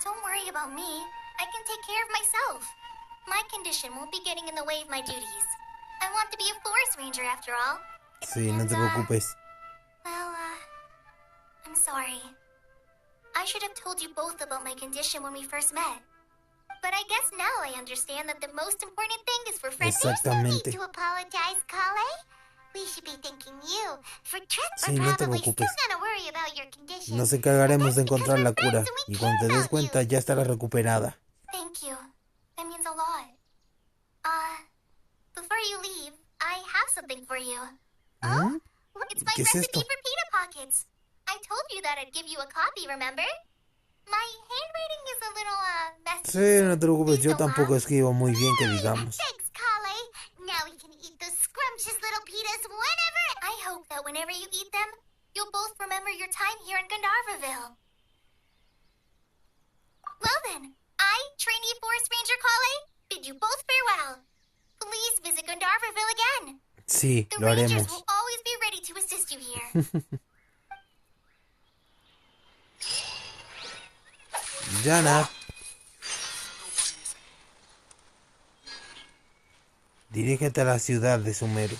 Don't worry about me. I can take care of myself. My condition won't be getting in the way of my duties. I want to be a forest ranger after all. Sí, no te preocupes. Well, I'm sorry. I should have told you both about my condition when we first met. But I guess now I understand that the most important thing is for friends. Exactamente. To apologize, Kale. We should be thanking you. For Trip, Sí, we're no te probably still preocupes. gonna worry about your condition. Nos encargaremos de encontrar la cura. and we Y cuando te care des about cuenta, you. ya estará recuperada. Thank you. That means a lot. Before you leave, I have something for you. ¿Mm? It's my ¿Qué es recipe esto? for pita pockets. I told you that I'd give you a copy, remember? My handwriting is a little, messy. Sí, no te preocupes, yo tampoco escribo muy bien que digamos. Thanks, Kale. Now we can eat those scrumptious little pitas whenever. I hope that whenever you eat them, you'll both remember your time here in Gandharvaville. Well then, I, trainee Forest Ranger Kale, bid you both farewell. Please visit Gandharvaville again. Sí, The lo Rangers haremos. will always be ready to assist you here. Yana. Dirígete a la ciudad de Sumeru.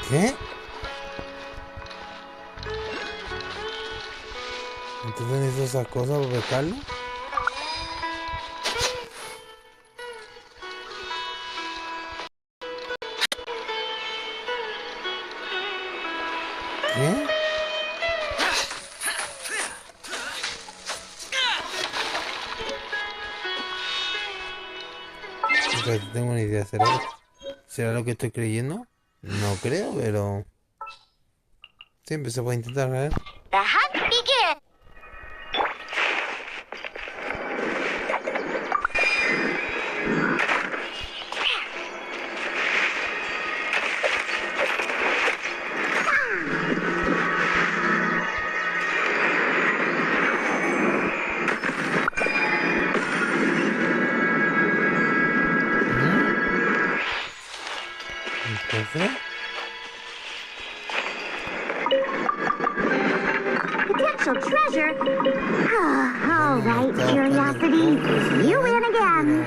¿Qué? Entonces necesito esa cosa para becarlo. ¿Qué? tengo una idea. ¿Será lo que estoy creyendo? No creo, pero... siempre se puede intentar, a ver. The hunt begins. Entonces... Potential treasure. All right, curiosity. You win again.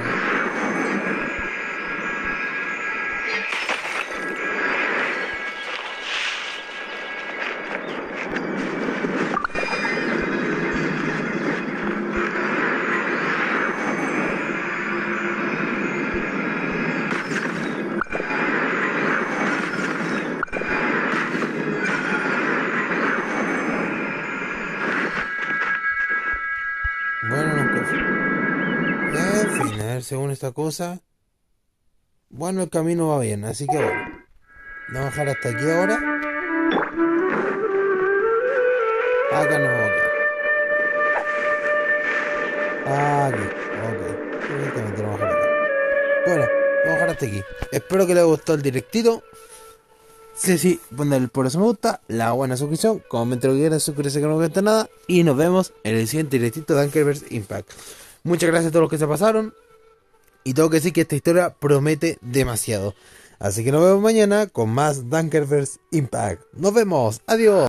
Bueno, no cosa. En fin, a ver, según esta cosa... bueno, el camino va bien, así que bueno. Vamos a bajar hasta aquí ahora. Acá nos vamos a quedar. Aquí, ok. Directamente nos vamos a bajar acá. Bueno, vamos a bajar hasta aquí. Espero que les haya gustado el directito. Sí, ponle el por eso me gusta, la buena suscripción, comenten lo que quieran, suscríbete que no cuesta nada. Y nos vemos en el siguiente directito de Dankerverse Impact. Muchas gracias a todos los que se pasaron. Y tengo que decir que esta historia promete demasiado. Así que nos vemos mañana con más Dankerverse Impact. Nos vemos, adiós.